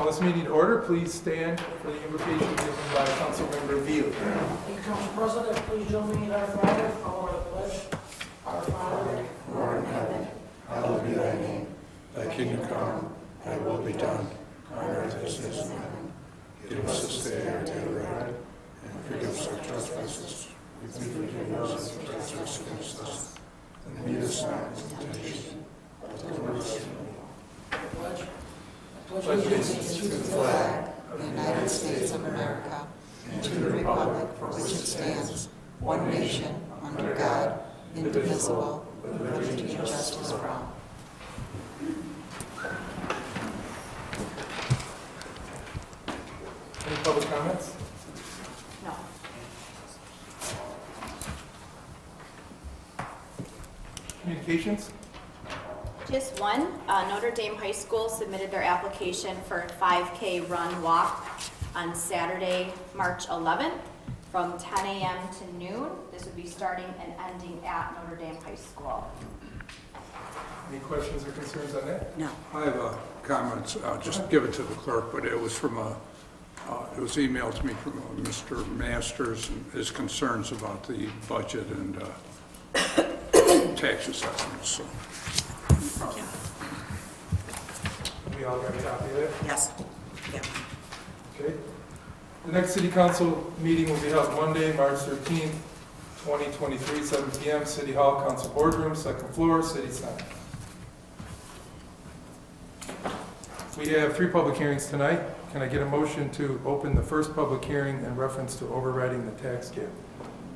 Call this meeting to order. Please stand for the invocation given by Councilmember Veal. Thank you, Council President. Please join me in our Father, follow our pledge. Our Father, who art in heaven, hallowed be thy name. Thy kingdom come, thy will be done, on earth as it is in heaven. Give us this day our daily bread, and forgive us our trespasses. We forgive those who trespass against us. And lead us not into temptation, but deliver us from evil. pledge Allegiance to the flag of the United States of America, and to the republic for which it stands, one nation, under God, indivisible, with liberty and justice for all. Any public comments? No. Communications? Just one, Notre Dame High School submitted their application for a 5K run walk on Saturday, March 11th from 10 a.m. to noon. This would be starting and ending at Notre Dame High School. Any questions or concerns on that? No. I have comments, I'll just give it to the clerk, but it was from it was emailed to me from Mr. Masters and his concerns about the budget and tax assessments, so. We all got a copy of it? Yes. Yeah. Okay. The next city council meeting will be held Monday, March 13th, 2023, 7 p.m., City Hall, Council Boardroom, second floor, City Center. We have 3 public hearings tonight. Can I get a motion to open the first public hearing in reference to overriding the tax cap?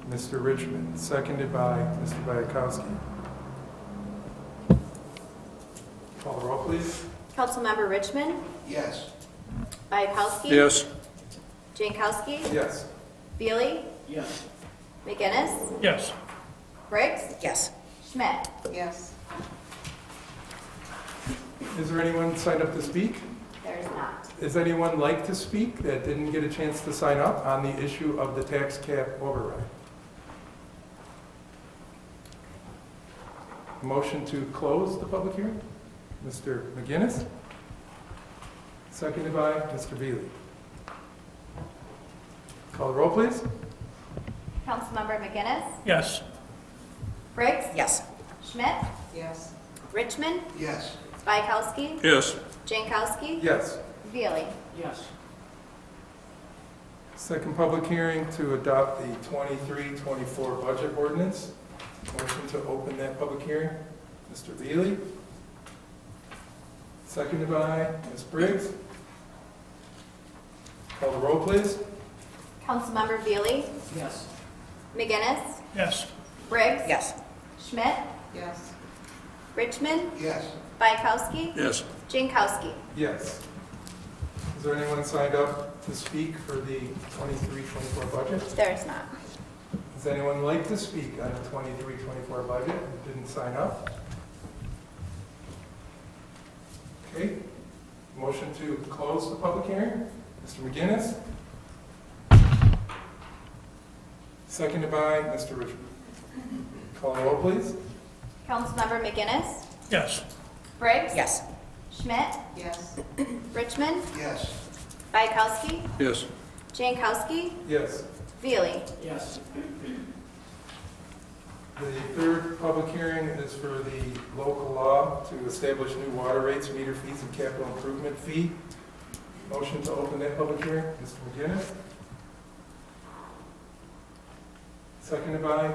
Mr. Richmond, seconded by Mr. Bayakowski. Call the roll, please. Councilmember Richmond, Yes. Bayakowski. Yes. Jankowski. Yes. Beely. Yes. McGinnis. Yes. Briggs. Yes. Schmidt. Yes. Is there anyone signed up to speak? There is not. Is anyone like to speak that didn't get a chance to sign up on the issue of the tax cap override? Motion to close the public hearing? Mr. McGinnis? Seconded by Mr. Veely. Call the roll, please. Councilmember McGinnis. Yes. Briggs. Yes. Schmidt. Yes. Richmond. Yes. Bayakowski. Yes. Jankowski. Yes. Veely. Yes. Second public hearing to adopt the 23-24 budget ordinance. Motion to open that public hearing. Mr. Veely. Seconded by Ms. Briggs. Call the roll, please. Councilmember Veely. Yes. McGinnis. Yes. Briggs. Yes. Schmidt. Yes. Richmond. Yes. Bayakowski. Yes. Jankowski. Yes. Is there anyone signed up to speak for the 23-24 budget? There is not. Does anyone like to speak on the 23-24 budget and didn't sign up? Okay. Motion to close the public hearing. Mr. McGinnis. Seconded by Mr. Richmond. Call the roll, please. Councilmember McGinnis. Yes. Briggs. Yes. Schmidt. Yes. Richmond. Yes. Bayakowski. Yes. Jankowski. Yes. Veely. Yes. The third public hearing is for the local law to establish new water rates, meter fees, and capital improvement fee. Motion to open that public hearing. Mr. McGinnis. Seconded by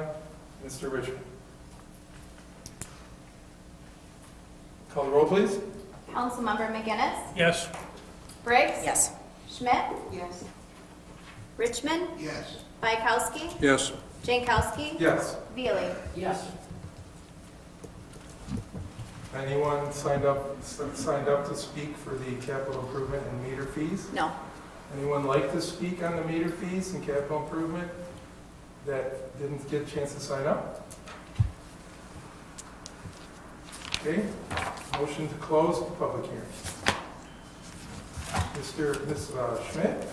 Mr. Richmond. Call the roll, please. Councilmember McGinnis. Yes. Briggs. Yes. Schmidt. Yes. Richmond. Yes. Bayakowski. Yes. Jankowski. Yes. Veely. Yes. Anyone signed up to speak for the capital improvement and meter fees? No. Anyone like to speak on the meter fees and capital improvement that didn't get a chance to sign up? Okay, motion to close the public hearing. Ms. Schmidt?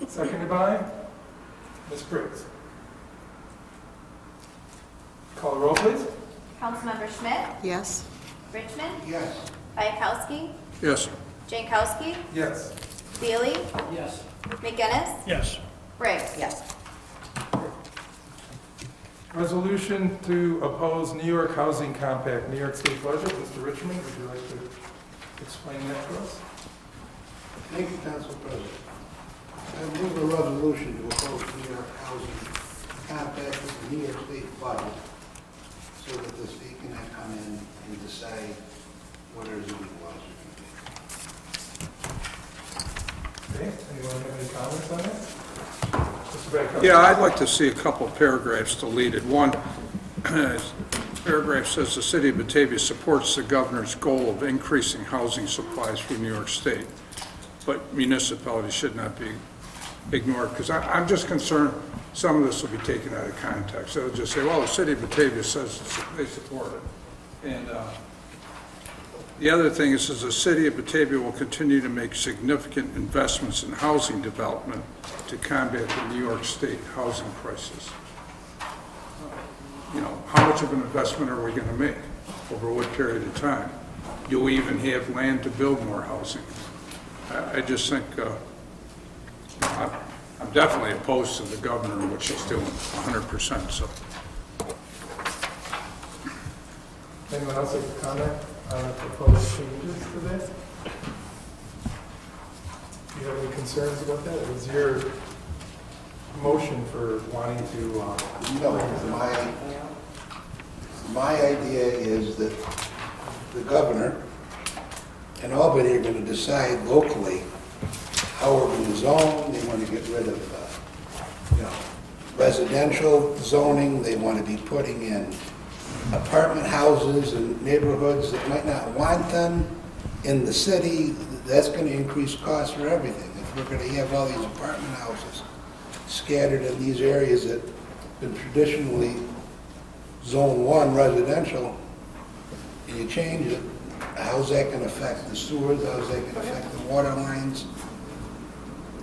Seconded by Ms. Briggs. Call the roll, please. Councilmember Schmidt. Yes. Richmond. Yes. Bayakowski. Yes. Jankowski, Yes. Bailey, Yes. McGinnis, Yes. Briggs. Yes. Resolution to oppose New York Housing Compact, New York State budget. Mr. Richmond, would you like to explain that to us? Thank you, Council President. I move a resolution to oppose New York Housing Compact with the New York State budget so that the state can come in and decide what our zoning laws are. Okay, anyone have any comments on that? Mr. Baker? Yeah, I'd like to see a couple paragraphs deleted. One, paragraph says the city of Batavia supports the governor's goal of increasing housing supplies for New York State, but municipalities should not be ignored, because I'm just concerned some of this will be taken out of context. They'll just say, well, the city of Batavia says they support it. And the other thing is the city of Batavia will continue to make significant investments in housing development to combat the New York State housing crisis. You know, how much of an investment are we going to make? Over what period of time? Do we even have land to build more housing? I just think I'm definitely opposed to the governor and what she's doing, 100%. So, Anyone else have a comment on the proposed changes to this? Do you have any concerns about that? It was your motion for wanting to... No, my idea is that the governor and Albany are going to decide locally how we're going to zone. They want to get rid of, residential zoning. They want to be putting in apartment houses in neighborhoods that might not want them in the city. That's going to increase costs for everything. If we're going to have all these apartment houses scattered in these areas that have been traditionally Zone 1 residential, and you change it, how's that going to affect the sewers? How's that going to affect the water lines?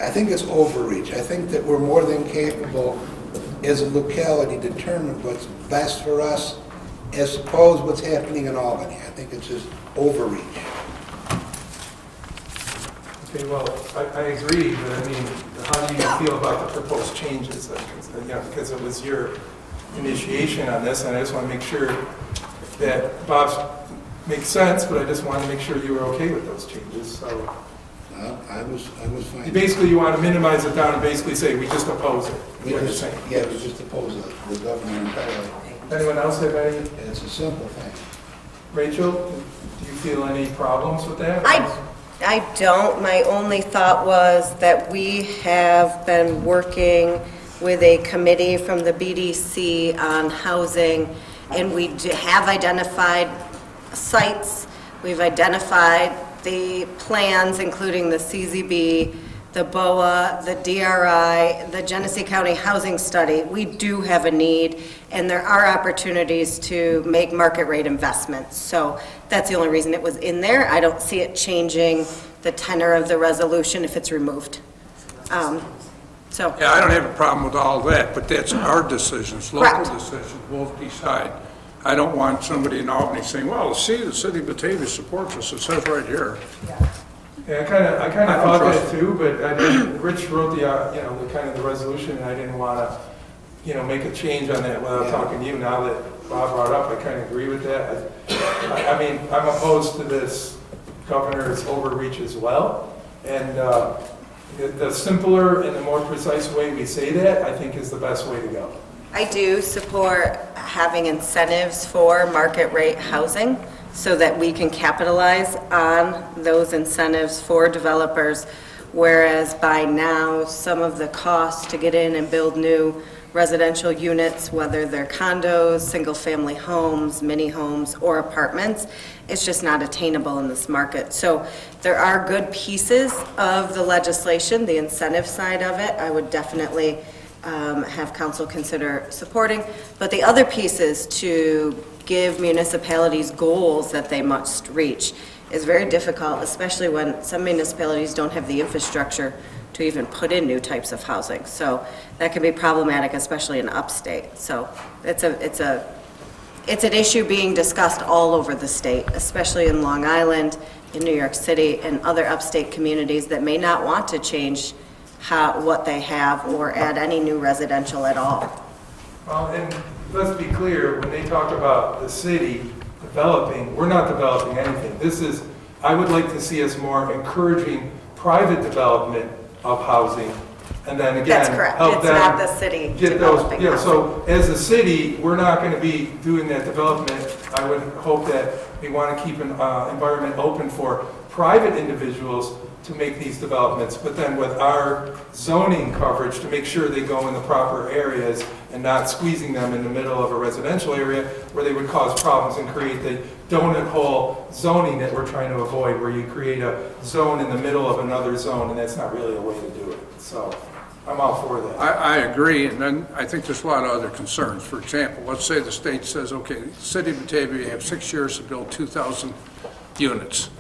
I think it's overreach. I think that we're more than capable as a locality to determine what's best for us as opposed to what's happening in Albany. I think it's just overreach. Okay, well, I agree, but I mean, how do you feel about the proposed changes? Because it was your initiation on this, and I just want to make sure that Bob's makes sense, but I just want to make sure you were okay with those changes, so. I was fine. Basically, you want to minimize it down and basically say, we just oppose it, is what you're saying. Yeah, we just oppose the governor entirely. Anyone else have any? It's a simple thing. Rachel, do you feel any problems with that? I don't. My only thought was that we have been working with a committee from the BDC on housing, and we have identified sites. We've identified the plans, including the CZB, the BOA, the DRI, the Genesee County Housing Study. We do have a need, and there are opportunities to make market rate investments. So that's the only reason it was in there. I don't see it changing the tenor of the resolution if it's removed. yeah, I don't have a problem with all that, but that's our decisions, local Correct. decisions. We'll decide. I don't want somebody in Albany saying, well, see, the city of Batavia supports us. It says right here. Yeah, I kind of I don't thought trust that too, but I didn't, Rich wrote the kind of the resolution, and I didn't want to, make a change on that without talking to you. Now that Bob brought up, I kind of agree with that. I mean, I'm opposed to this governor's overreach as well, and the simpler and the more precise way we say that, I think is the best way to go. I do support having incentives for market rate housing so that we can capitalize on those incentives for developers, whereas by now, some of the costs to get in and build new residential units, whether they're condos, single-family homes, mini homes, or apartments, it's just not attainable in this market. So there are good pieces of the legislation, the incentive side of it, I would definitely have council consider supporting. But the other pieces to give municipalities goals that they must reach is very difficult, especially when some municipalities don't have the infrastructure to even put in new types of housing. So that can be problematic, especially in upstate. So it's an issue being discussed all over the state, especially in Long Island. in New York City and other upstate communities that may not want to change what they have or add any new residential at all. Well, and let's be clear, when they talk about the city developing, we're not developing anything. This is, I would like to see us more encouraging private development of housing, and then again, That's correct. help It's them not the city get those. developing Yeah, housing. so as a city, we're not going to be doing that development. I would hope that we want to keep an environment open for private individuals to make these developments, but then with our zoning coverage to make sure they go in the proper areas and not squeezing them in the middle of a residential area where they would cause problems and create the donut hole zoning that we're trying to avoid, where you create a zone in the middle of another zone, and that's not really a way to do it. So I'm all for that. I agree, and then I think there's a lot of other concerns. For example, let's say the state says, okay, the city of Batavia, you have 6 years to build 2,000 units.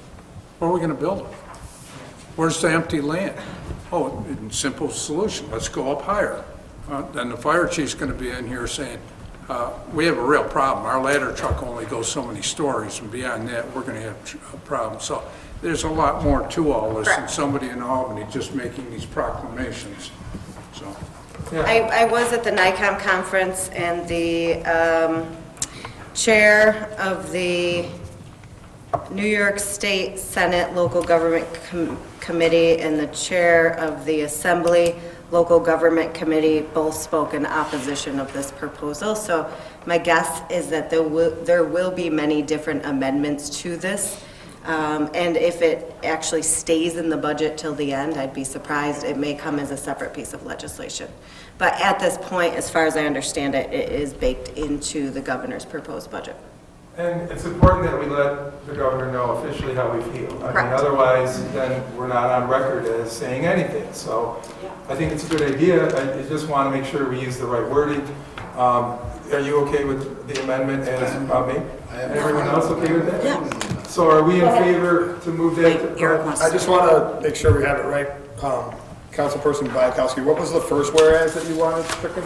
Where are we going to build them? Where's the empty land? Oh, simple solution, let's go up higher. Then the fire chief's going to be in here saying, we have a real problem. Our ladder truck only goes so many stories, and beyond that, we're going to have a problem. So there's a lot more to all this than somebody in Albany just making these proclamations. So. Yeah. I was at the NICOM conference, and the chair of the New York State Senate Local Government Committee and the chair of the Assembly Local Government Committee both spoke in opposition of this proposal. So my guess is that there will be many different amendments to this. And if it actually stays in the budget till the end, I'd be surprised. It may come as a separate piece of legislation. But at this point, as far as I understand it, it is baked into the governor's proposed budget. And it's important that we let the governor know officially how we feel. I mean, Correct. otherwise, then we're not on record as saying anything. So I think it's a good idea. I just want to make sure we use the right wording. Are you okay with the amendment as made? And everyone else okay with that? Yeah. So are we in favor to move that? Eric wants I just want to make sure we have it right. Councilperson Bayakowski, what was the first whereas that you wanted stricken?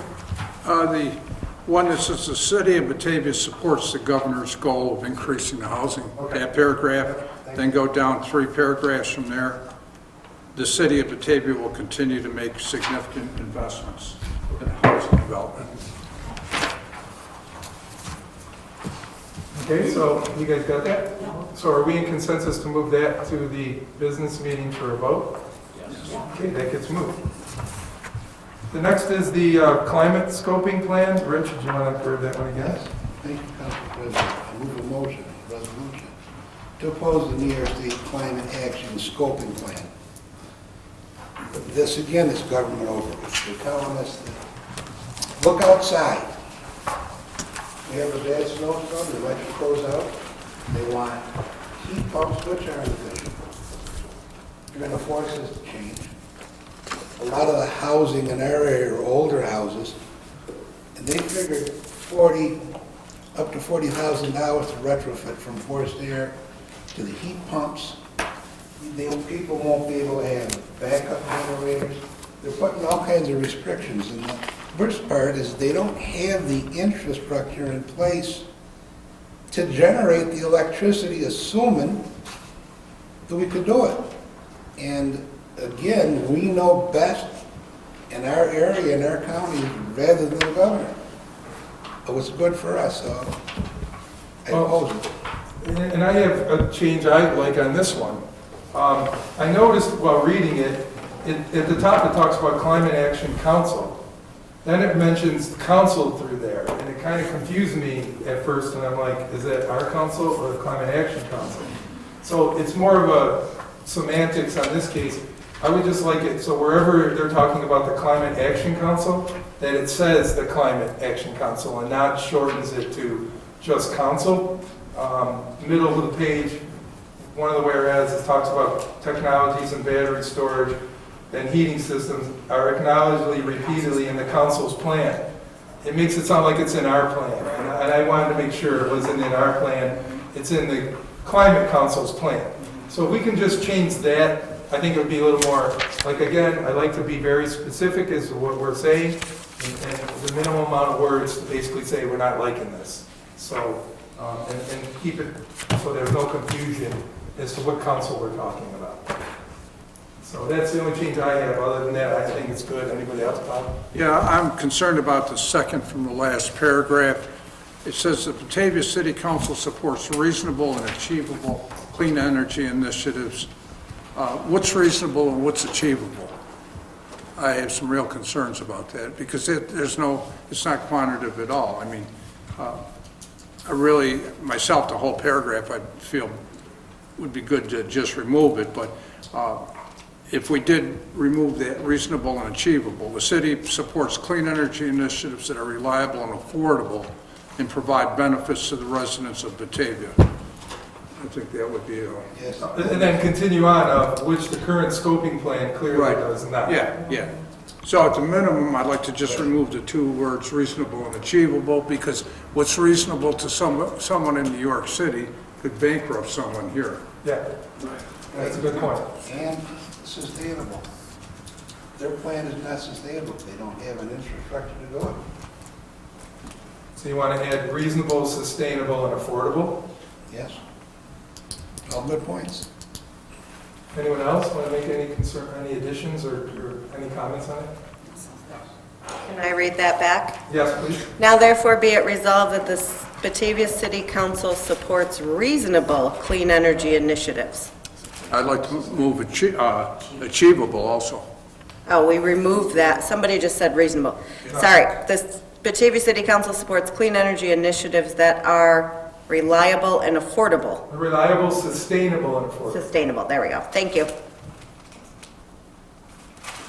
The one that says the city of Batavia supports the governor's goal of increasing the housing. That paragraph, then go down 3 paragraphs from there. The city of Batavia will continue to make significant investments in housing development. Okay, so you guys got that? So are we in consensus to move that to the business meeting for a vote? Yes. Okay, that gets moved. The next is the climate scoping plan. Rich, did you want to approve that one again? Yes. Thank you, Council President. I move a resolution to oppose the New York State Climate Action Scoping Plan. This, again, is government overreach. They're telling us to look outside. We have a bad snowstorm, the electric goes out. They want heat pumps, which are artificial. You're going to force us to change. A lot of the housing in our area are older houses, and they figured up to $40,000 to retrofit from forced air to the heat pumps. People won't be able to have backup generators. They're putting all kinds of restrictions, and the worst part is they don't have the infrastructure in place to generate the electricity, assuming that we could do it. And again, we know best in our area, in our county, rather than the governor. It was good for us, so I oppose it. And I have a change I like on this one. I noticed while reading it, at the top it talks about Climate Action Council. Then it mentions council through there, and it kind of confused me at first, and I'm like, is that our council or the Climate Action Council? So it's more of a semantics on this case. I would just like it, so wherever they're talking about the Climate Action Council, that it says the Climate Action Council and not shortens it to just council. Middle of the page, one of the whereas, it talks about technologies and battery storage and heating systems are acknowledged repeatedly in the council's plan. It makes it sound like it's in our plan, and I wanted to make sure it wasn't in our plan. It's in the Climate Council's plan. So if we can just change that, I think it would be a little more, like again, I like to be very specific as to what we're saying, and the minimum amount of words to basically say we're not liking this. So, and keep it so there's no confusion as to what council we're talking about. So that's the only change I have. Other than that, I think it's good. Anybody else, Bob? Yeah, I'm concerned about the second from the last paragraph. It says the Batavia City Council supports reasonable and achievable clean energy initiatives. What's reasonable and what's achievable? I have some real concerns about that because it's not quantitative at all. I mean, I really, myself, the whole paragraph, I feel would be good to just remove it, but if we did remove that reasonable and achievable, the city supports clean energy initiatives that are reliable and affordable and provide benefits to the residents of Batavia. I think that would be Yes. And then continue on, of which the current scoping plan clearly Right. does not. Yeah. So at the minimum, I'd like to just remove the two words reasonable and achievable, because what's reasonable to someone in New York City could bankrupt someone here. Yeah, that's a good point. And sustainable. Their plan is not sustainable. They don't have an infrastructure to do it. So you want to add reasonable, sustainable, and affordable? Yes. All good points. Anyone else want to make any additions or any comments on it? Can I read that back? Yes, please. Now therefore be it resolved that the Batavia City Council supports reasonable clean energy initiatives. I'd like to move achievable also. Oh, we removed that. Somebody just said reasonable. Sorry. The Batavia City Council supports clean energy initiatives that are reliable and affordable. Reliable, sustainable, and affordable. Sustainable. There we go. Thank you.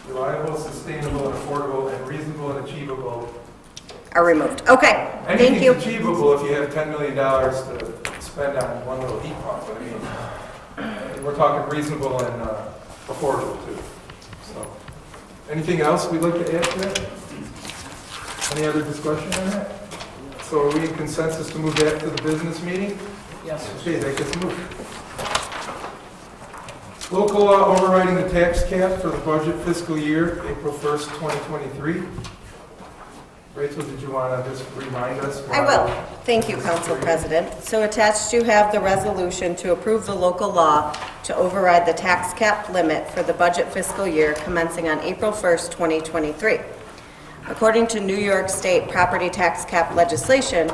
Reliable, sustainable, and affordable, and reasonable and achievable. Are removed. Okay. Thank Anything's you. achievable if you have $10 million to spend on one little heat pump. I mean, we're talking reasonable and affordable too. So, anything else we'd like to add to that? Any other discussion on that? So are we in consensus to move that to the business meeting? Yes. Okay, that gets moved. Local law overriding the tax cap for the budget fiscal year, April 1st, 2023. Rachel, did you want to just remind us? I will. Thank you, Council President. So attached you have the resolution to approve the local law to override the tax cap limit for the budget fiscal year commencing on April 1st, 2023. According to New York State property tax cap legislation,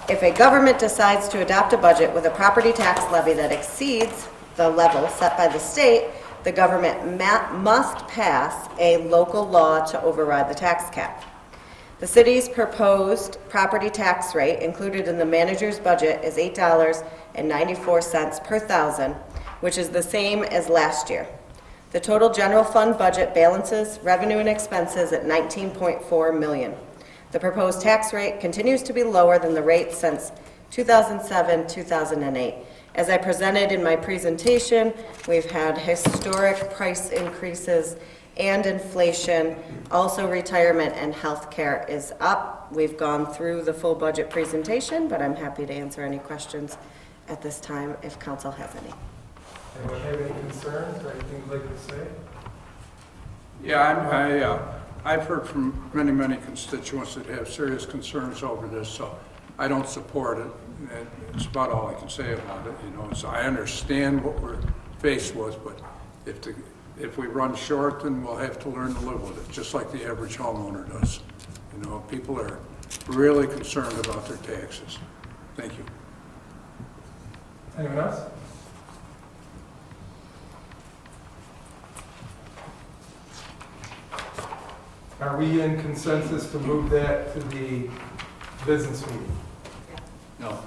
if a government decides to adopt a budget with a property tax levy that exceeds the level set by the state, the government must pass a local law to override the tax cap. The city's proposed property tax rate included in the manager's budget is $8.94 per thousand, which is the same as last year. The total general fund budget balances revenue and expenses at $19.4 million. The proposed tax rate continues to be lower than the rate since 2007-2008. As I presented in my presentation, we've had historic price increases and inflation. Also, retirement and health care is up. We've gone through the full budget presentation, but I'm happy to answer any questions at this time if council has any. Anyone have any concerns or anything you'd like to say? Yeah, I've heard from many constituents that have serious concerns over this, so I don't support it. And it's about all I can say about it, you know. So I understand what we're faced with, but if we run short, then we'll have to learn to live with it, just like the average homeowner does. You know, people are really concerned about their taxes. Thank you. Anyone else? Are we in consensus to move that to the business meeting? No.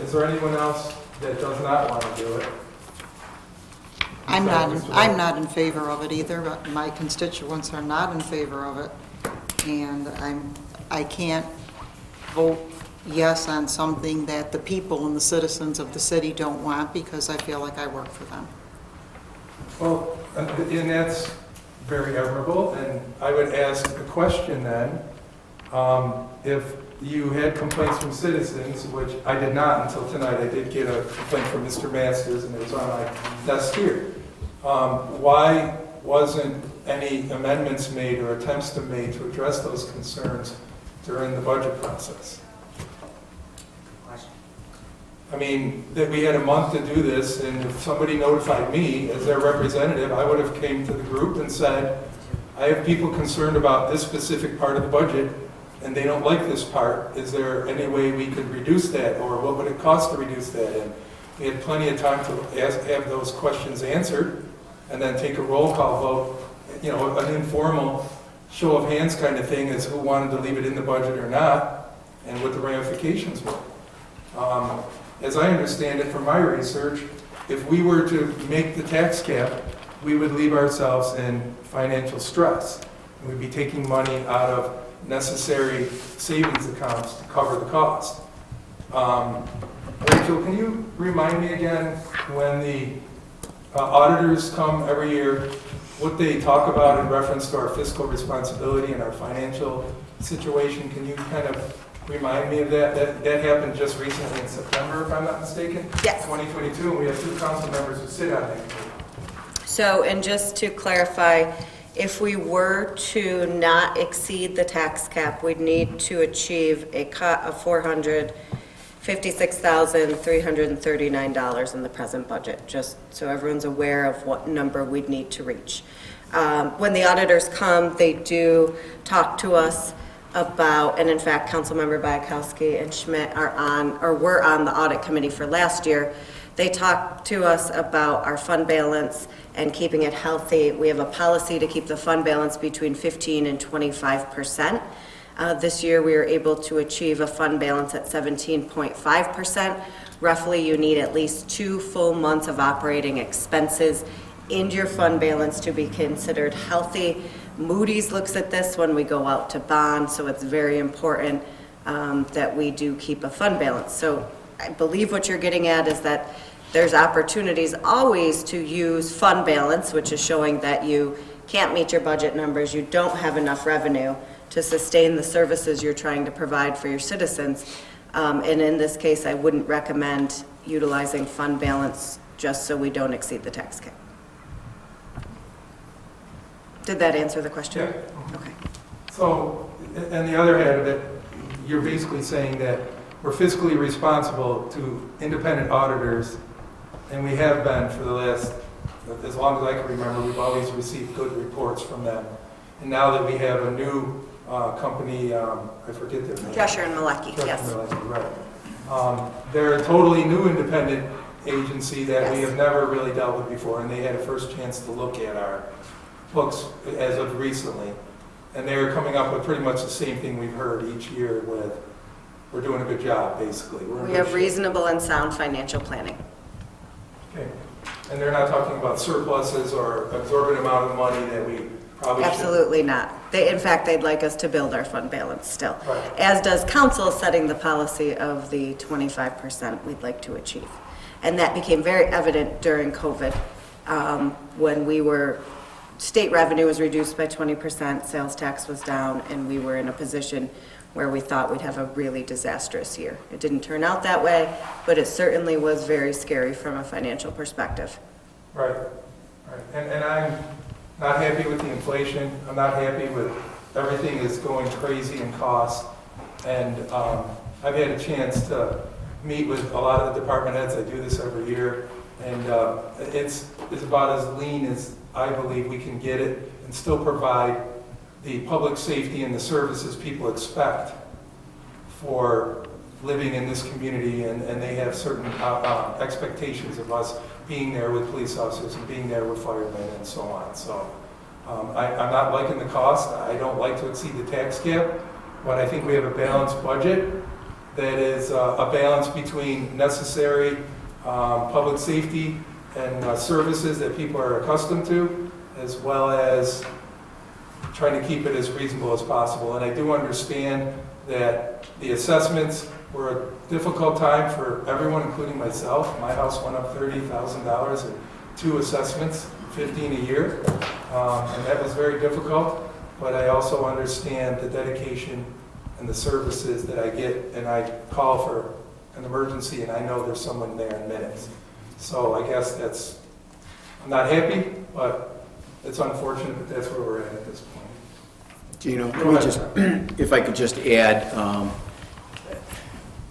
Is there anyone else that does not want to do it? I'm Besides Mr. not in favor of it either, but my constituents are not in favor of it. And I can't vote yes on something that the people and the citizens of the city don't want because I feel like I work for them. Well, and that's very admirable, and I would ask a question then. If you had complaints from citizens, which I did not until tonight, I did get a complaint from Mr. Masters, and it was on my desk here. Why wasn't any amendments made or attempts to made to address those concerns during the budget process? mean, that we had a month to do this, and if somebody notified me as their representative, I would have came to the group and said, I have people concerned about this specific part of the budget, and they don't like this part. Is there any way we could reduce that, or what would it cost to reduce that? And we had plenty of time to have those questions answered, and then take a roll call vote, you know, an informal show of hands kind of thing as who wanted to leave it in the budget or not, and what the ramifications were. As I understand it from my research, if we were to make the tax cap, we would leave ourselves in financial stress. We'd be taking money out of necessary savings accounts to cover the cost. Rachel, can you remind me again, when the auditors come every year, what they talk about in reference to our fiscal responsibility and our financial situation? Can you kind of remind me of that? That happened just recently in September, if I'm not mistaken? Yes. 2022, and we have 2 council members who sit on that committee. So, and just to clarify, if we were to not exceed the tax cap, we'd need to achieve a cut of $456,339 in the present budget, just so everyone's aware of what number we'd need to reach. When the auditors come, they do talk to us about, and in fact, Councilmember Bayakowski and Schmidt are on, or were on the audit committee for last year. They talked to us about our fund balance and keeping it healthy. We have a policy to keep the fund balance between 15 and 25%. This year, we were able to achieve a fund balance at 17.5%. Roughly, you need at least 2 full months of operating expenses in your fund balance to be considered healthy. Moody's looks at this when we go out to bond, so it's very important that we do keep a fund balance. So I believe what you're getting at is that there's opportunities always to use fund balance, which is showing that you can't meet your budget numbers, you don't have enough revenue to sustain the services you're trying to provide for your citizens. And in this case, I wouldn't recommend utilizing fund balance just so we don't exceed the tax cap. Did that answer the question? Yeah. Okay. So, and the other hand of it, you're basically saying that we're fiscally responsible to independent auditors, and we have been for the last, as long as I can remember, we've always received good reports from them. And now that we have a new company, I forget their name. Drescher and Malecki, yes. Malecki, right. They're a totally new independent agency that we Yes. have never really dealt with before, and they had a first chance to look at our books as of recently. And they're coming up with pretty much the same thing we've heard each year with, we're doing a good job, basically. We're in We good have shape. reasonable and sound financial planning. Okay. And they're not talking about surpluses or exorbitant amount of money that we probably should. Absolutely not. In fact, they'd like us to build our fund balance still. Right. As does council setting the policy of the 25% we'd like to achieve. And that became very evident during COVID, when state revenue was reduced by 20%, sales tax was down, and we were in a position where we thought we'd have a really disastrous year. It didn't turn out that way, but it certainly was very scary from a financial perspective. Right, right. And I'm not happy with the inflation. I'm not happy with everything is going crazy in cost. And I've had a chance to meet with a lot of the department heads. I do this every year. And it's about as lean as I believe we can get it and still provide the public safety and the services people expect for living in this community, and they have certain expectations of us being there with police officers and being there with firemen and so on. So I'm not liking the cost. I don't like to exceed the tax cap, but I think we have a balanced budget that is a balance between necessary public safety and services that people are accustomed to, as well as trying to keep it as reasonable as possible. And I do understand that the assessments were a difficult time for everyone, including myself. My house went up $30,000 in 2 assessments, 15 a year, and that was very difficult. But I also understand the dedication and the services that I get, and I call for an emergency, and I know there's someone there in minutes. So I guess I'm not happy, but it's unfortunate, but that's where we're at this point. Gino, let me just, if I could just add,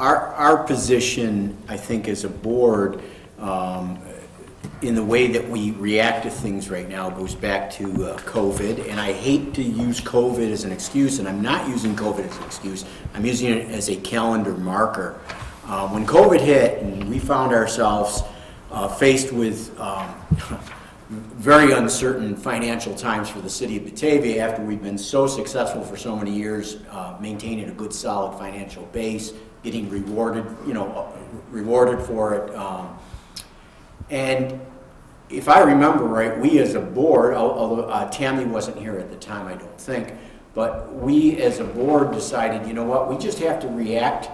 our position, I think, as a board, in the way that we react to things right now goes back to COVID, and I hate to use COVID as an excuse, and I'm not using COVID as an excuse. I'm using it as a calendar marker. When COVID hit and we found ourselves faced with very uncertain financial times for the city of Batavia after we've been so successful for so many years, maintaining a good solid financial base, getting rewarded, rewarded for it. And if I remember right, we as a board, although Tammy wasn't here at the time, I don't think, but we as a board decided, you know what, we just have to react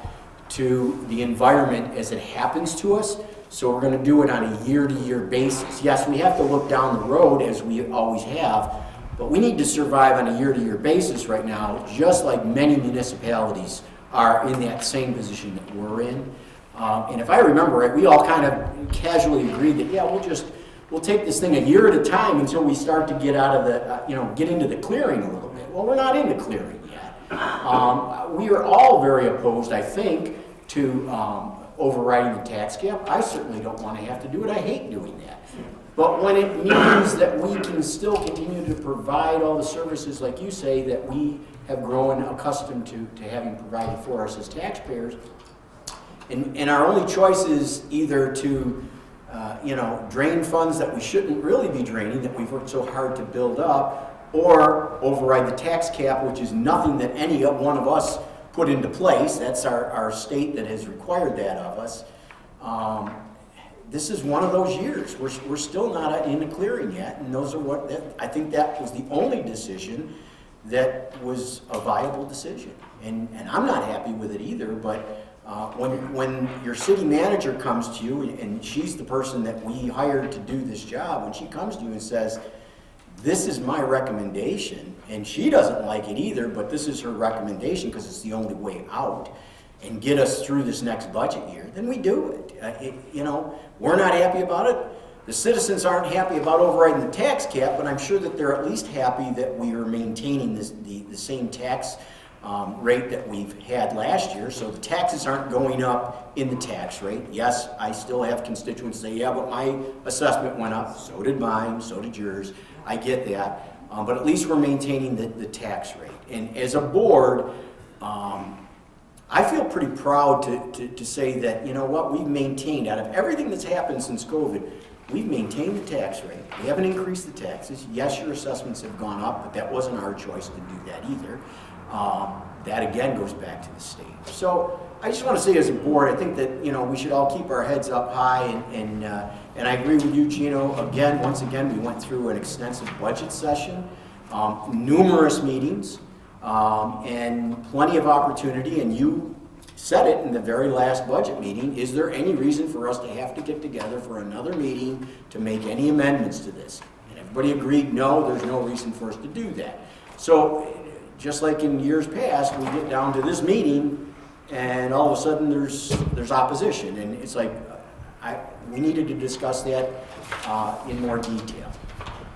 to the environment as it happens to us. So we're going to do it on a year-to-year basis. Yes, we have to look down the road as we always have, but we need to survive on a year-to-year basis right now, just like many municipalities are in that same position that we're in. And if I remember right, we all kind of casually agreed that, yeah, we'll take this thing a year at a time until we start to get out of the, get into the clearing a little bit. Well, we're not in the clearing yet. We are all very opposed, I think, to overriding the tax cap. I certainly don't want to have to do it. I hate doing that. But when it means that we can still continue to provide all the services, like you say, that we have grown accustomed to having provided for us as taxpayers, and our only choice is either to drain funds that we shouldn't really be draining, that we've worked so hard to build up, or override the tax cap, which is nothing that any one of us put into place. That's our state that has required that of us. This is one of those years. We're still not in the clearing yet, and those are I think that was the only decision that was a viable decision. And I'm not happy with it either, but when your city manager comes to you, and she's the person that we hired to do this job, when she comes to you and says, this is my recommendation, and she doesn't like it either, but this is her recommendation because it's the only way out, and get us through this next budget year, then we do it. We're not happy about it. The citizens aren't happy about overriding the tax cap, but I'm sure that they're at least happy that we are maintaining the same tax rate that we've had last year, so the taxes aren't going up in the tax rate. Yes, I still have constituents say, yeah, but my assessment went up. So did mine, so did yours. I get that, but at least we're maintaining the tax rate. And as a board, I feel pretty proud to say that, you know what, we've maintained, out of everything that's happened since COVID, we've maintained the tax rate. We haven't increased the taxes. Yes, your assessments have gone up, but that wasn't our choice to do that either. That again goes back to the state. So I just want to say as a board, I think that, we should all keep our heads up high, and I agree with you, Gino. Once again, we went through an extensive budget session, numerous meetings, and plenty of opportunity, and you said it in the very last budget meeting. Is there any reason for us to have to get together for another meeting to make any amendments to this? And everybody agreed, no, there's no reason for us to do that. So just like in years past, we get down to this meeting, and all of a sudden there's opposition, and it's like we needed to discuss that in more detail,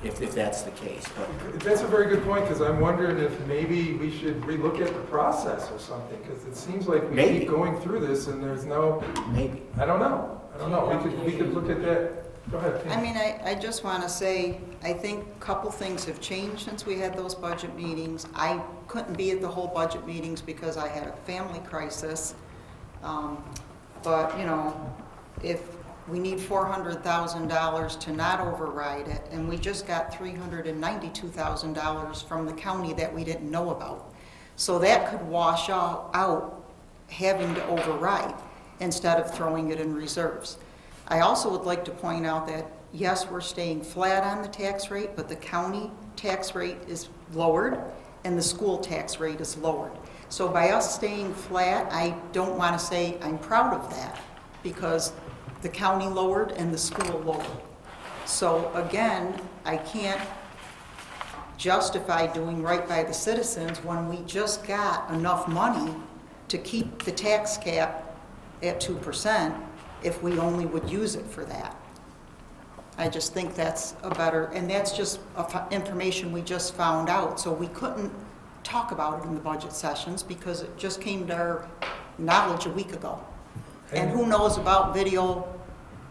if that's the case. But That's a very good point, because I'm wondering if maybe we should relook at the process or something, because it seems like we keep going through this and there's no, maybe. I don't know. We could look at that. Go ahead, Pam. I mean, I just want to say, I think a couple things have changed since we had those budget meetings. I couldn't be at the whole budget meetings because I had a family crisis. But, if we need $400,000 to not override it, and we just got $392,000 from the county that we didn't know about. So that could wash out having to override instead of throwing it in reserves. I also would like to point out that, yes, we're staying flat on the tax rate, but the county tax rate is lowered and the school tax rate is lowered. So by us staying flat, I don't want to say I'm proud of that, because the county lowered and the school lowered. So again, I can't justify doing right by the citizens when we just got enough money to keep the tax cap at 2%. If we only would use it for that. I just think that's a better, and that's just information we just found out, so we couldn't talk about it in the budget sessions because it just came to our knowledge a week ago. And who knows about video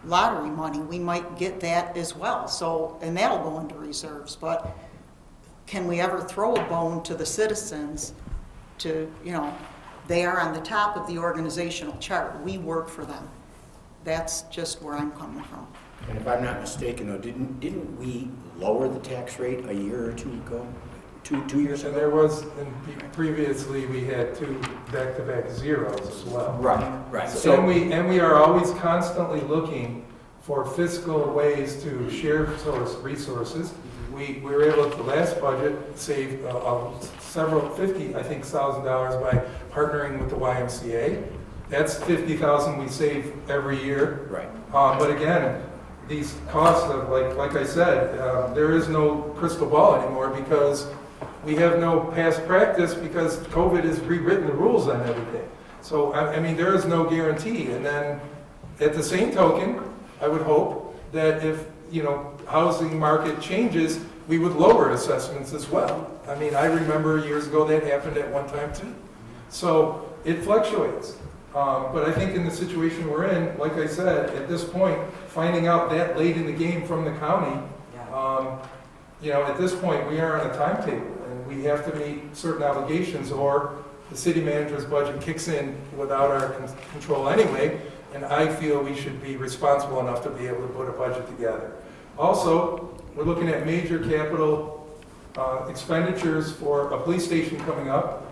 lottery money? We might get that as well. So, and that'll go into reserves. But can we ever throw a bone to the citizens to, you know, they are on the top of the organizational chart. We work for them. That's just where I'm coming from. And if I'm not mistaken, though, didn't we lower the tax rate a year or two ago? Two years And ago? there was, and previously, we had 2 back-to-back zeros as well. Right. So, and we are always constantly looking for fiscal ways to share resources. We were able to, last budget, save several, $50,000 by partnering with the YMCA. That's $50,000 we save every year. Right. But again, these costs of, like I said, there is no crystal ball anymore because we have no past practice because COVID has rewritten the rules on everything. So, I mean, there is no guarantee. And then, at the same token, I would hope that if, you know, housing market changes, we would lower assessments as well. I mean, I remember years ago that happened at one time too. So, it fluctuates. But I think in the situation we're in, like I said, at this point, finding out that late in the game from the county, you know, at this point, we are on a timetable, and we have to meet certain obligations, or the city manager's budget kicks in without our control anyway, and I feel we should be responsible enough to be able to put a budget together. Also, we're looking at major capital expenditures for a police station coming up.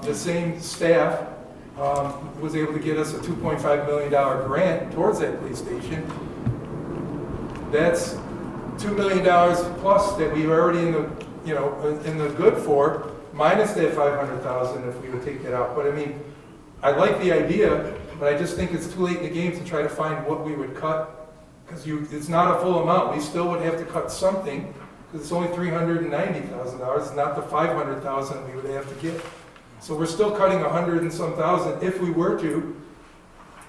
The same staff was able to get us a $2.5 million grant towards that police station. That's $2 million plus that we were already in the, you know, in the good for, minus that $500,000 if we would take that out. But I mean, I like the idea, but I just think it's too late in the game to try to find what we would cut, because it's not a full amount. We still would have to cut something, because it's only $390,000. It's not the $500,000 we would have to get. So we're still cutting 100 and some thousand if we were to.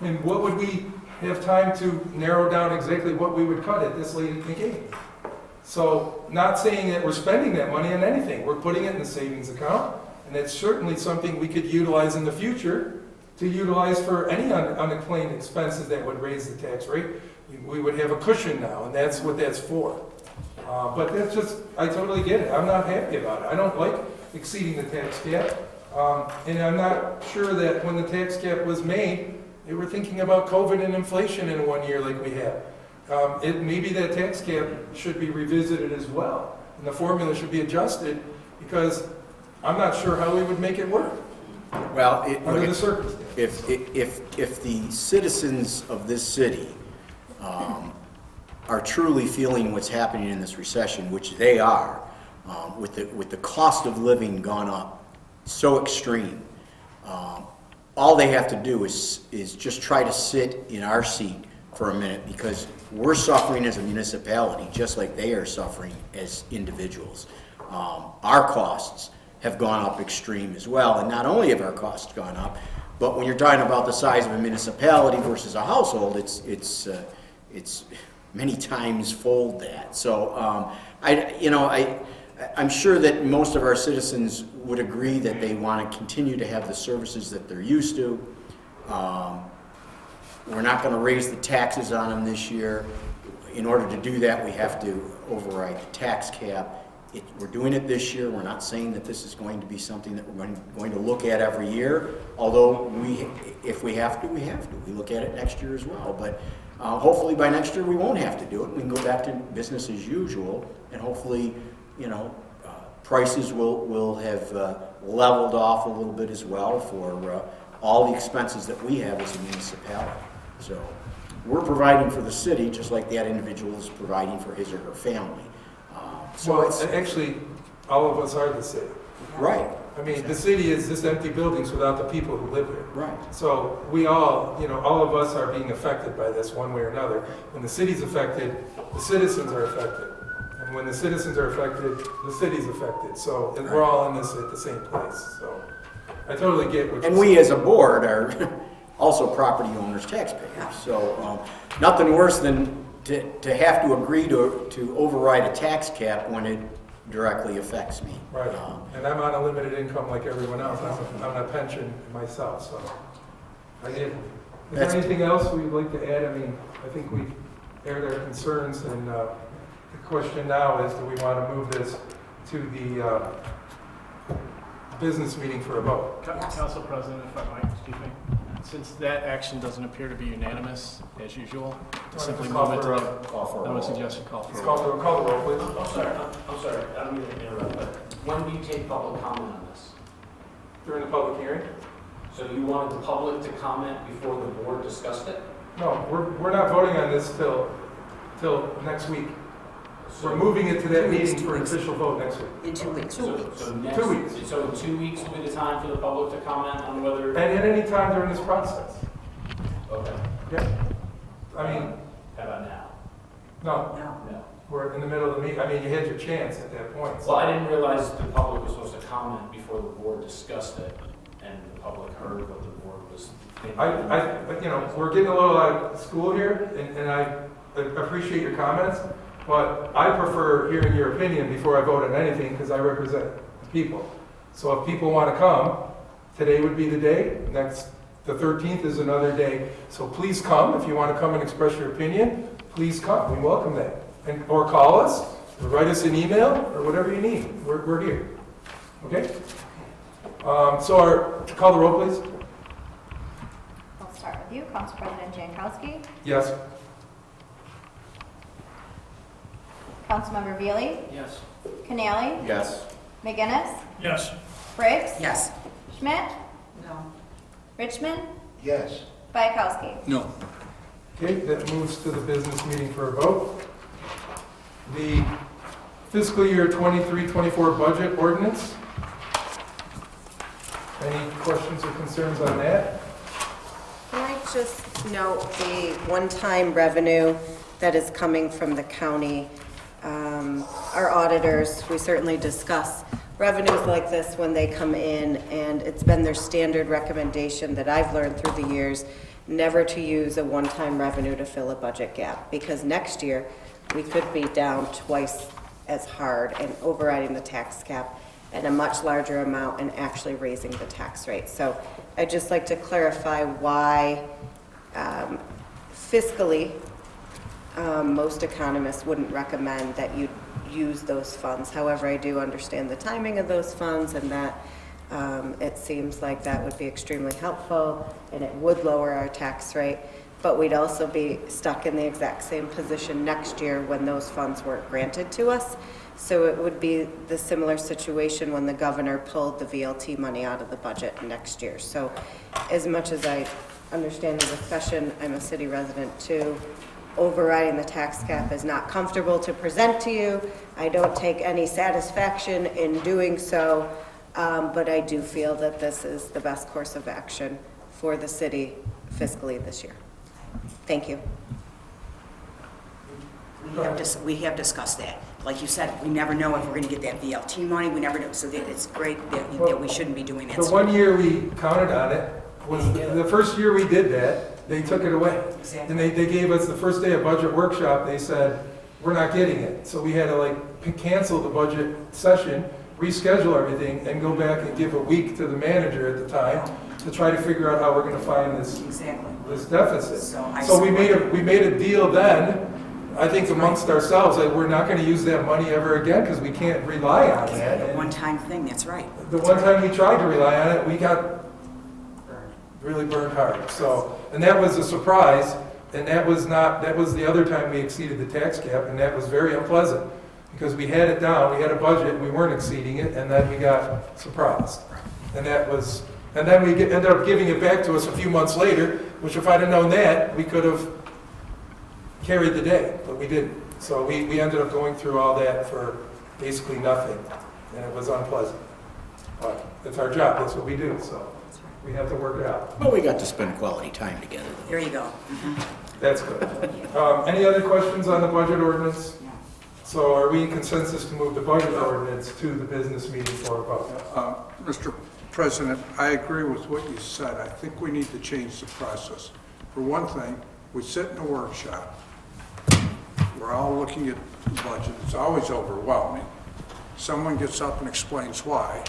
And what would we have time to narrow down exactly what we would cut at this late in the game? So, not saying that we're spending that money on anything. We're putting it in the savings account, and it's certainly something we could utilize in the future to utilize for any unexplained expenses that would raise the tax rate. We would have a cushion now, and that's what that's for. But that's just, I totally get it. I'm not happy about it. I don't like exceeding the tax cap. And I'm not sure that when the tax cap was made, they were thinking about COVID and inflation in one year like we had. Maybe that tax cap should be revisited as well, and the formula should be adjusted, because I'm not sure how we would make it work. Well, under the circumstances. If the citizens of this city are truly feeling what's happening in this recession, which they are, with the cost of living gone up so extreme, all they have to do is just try to sit in our seat for a minute, because we're suffering as a municipality just like they are suffering as individuals. Our costs have gone up extreme as well, and not only have our costs gone up, but when you're talking about the size of a municipality versus a household, it's many times fold that. So I'm sure that most of our citizens would agree that they want to continue to have the services that they're used to. We're not going to raise the taxes on them this year. In order to do that, we have to override the tax cap. We're doing it this year. We're not saying that this is going to be something that we're going to look at every year, although if we have to, we have to. We look at it next year as well. But hopefully by next year we won't have to do it. We can go back to business as usual, and hopefully, prices will have leveled off a little bit as well for all the expenses that we have as a municipality. So we're providing for the city just like that individual is providing for his or her family. Actually, all of us are the city. Right. I mean, the city is just empty buildings without the people who live there. Right. So we all, all of us are being affected by this one way or another. When the city's affected, the citizens are affected. And when the citizens are affected, the city's affected. So and we're all in this at the same place. So I totally get what you're saying. And we as a board are also property owners, taxpayers. So nothing worse than to have to agree to override a tax cap when it directly affects me. Right. And I'm on a limited income like everyone else. I'm on a pension myself. So I did. Is there anything else we'd like to add? I mean, I think we've aired our concerns, and the question now is, do we want to move this to the business meeting for a vote? Council President, if I might, excuse me. Since that action doesn't appear to be unanimous, as usual, simply move it to I would suggest a call for a vote. Call the roll, please. I'm sorry, I don't mean to interrupt, but when do you take public comment on this? During the public hearing? So you wanted the public to comment before the board discussed it? No, we're not voting on this till next week. We're moving it to that meeting for an official vote next week. In 2 weeks. So 2 weeks. So in 2 weeks will be the time for the public to comment on whether? And at any time during this process. Okay. Yeah. I mean, How about now? no, No. we're in the middle of the meeting. I mean, you had your chance at that point. Well, I didn't realize the public was supposed to comment before the board discussed it, and the public heard what the board was thinking. We're getting a little out of school here, and I appreciate your comments, but I prefer hearing your opinion before I vote on anything, because I represent the people. So if people want to come, today would be the day. The 13th is another day. So please come. If you want to come and express your opinion, please come. We welcome that. Or call us, or write us an email, or whatever you need. We're here. Okay? Call the roll, please. We'll start with you, Council President Jankowski. Yes. Councilmember Veely? Yes. Canali? Yes. McGinnis? Yes. Briggs? Yes. Schmidt? No. Richmond? Yes. Bayakowski? No. Okay, that moves to the business meeting for a vote. The fiscal year 23-24 budget ordinance. Any questions or concerns on that? Can I just note the one-time revenue that is coming from the county? Our auditors, we certainly discuss revenues like this when they come in, and it's been their standard recommendation that I've learned through the years, never to use a one-time revenue to fill a budget gap, because next year we could be down twice as hard and overriding the tax cap at a much larger amount and actually raising the tax rate. So I'd just like to clarify why fiscally most economists wouldn't recommend that you use those funds. However, I do understand the timing of those funds, and that it seems like that would be extremely helpful, and it would lower our tax rate, but we'd also be stuck in the exact same position next year when those funds weren't granted to us. So it would be the similar situation when the governor pulled the VLT money out of the budget next year. So as much as I understand the discussion, I'm a city resident too. Overriding the tax cap is not comfortable to present to you. I don't take any satisfaction in doing so, but I do feel that this is the best course of action for the city fiscally this year. Thank you. We have discussed that. Like you said, we never know if we're going to get that VLT money. We never know. So that it's great that we shouldn't be doing that. The 1 year we counted on it was the first year we did that, they took it away. Exactly. And they gave us the first day of budget workshop, they said, we're not getting it. So we had to cancel the budget session, reschedule everything, and go back and give a week to the manager at the time to try to figure out how we're going to find this deficit. So we made a deal then, I think amongst ourselves, that we're not going to use that money ever again because we can't rely on that. A one-time thing, that's right. The one time we tried to rely on it, we got really burned hard. So, and that was a surprise, and that was the other time we exceeded the tax cap, and that was very unpleasant because we had it down, we had a budget, we weren't exceeding it, and then we got surprised. And then we ended up giving it back to us a few months later, which if I'd have known that, we could have carried the day, but we didn't. So we ended up going through all that for basically nothing, and it was unpleasant. But it's our job, that's what we do, so we have to work it out. But we got to spend quality time together. There you go. That's good. Any other questions on the budget ordinance? So are we in consensus to move the budget ordinance to the business meeting for a vote? Mr. President, I agree with what you said. I think we need to change the process. For one thing, we sit in a workshop. We're all looking at the budget. It's always overwhelming. Someone gets up and explains why,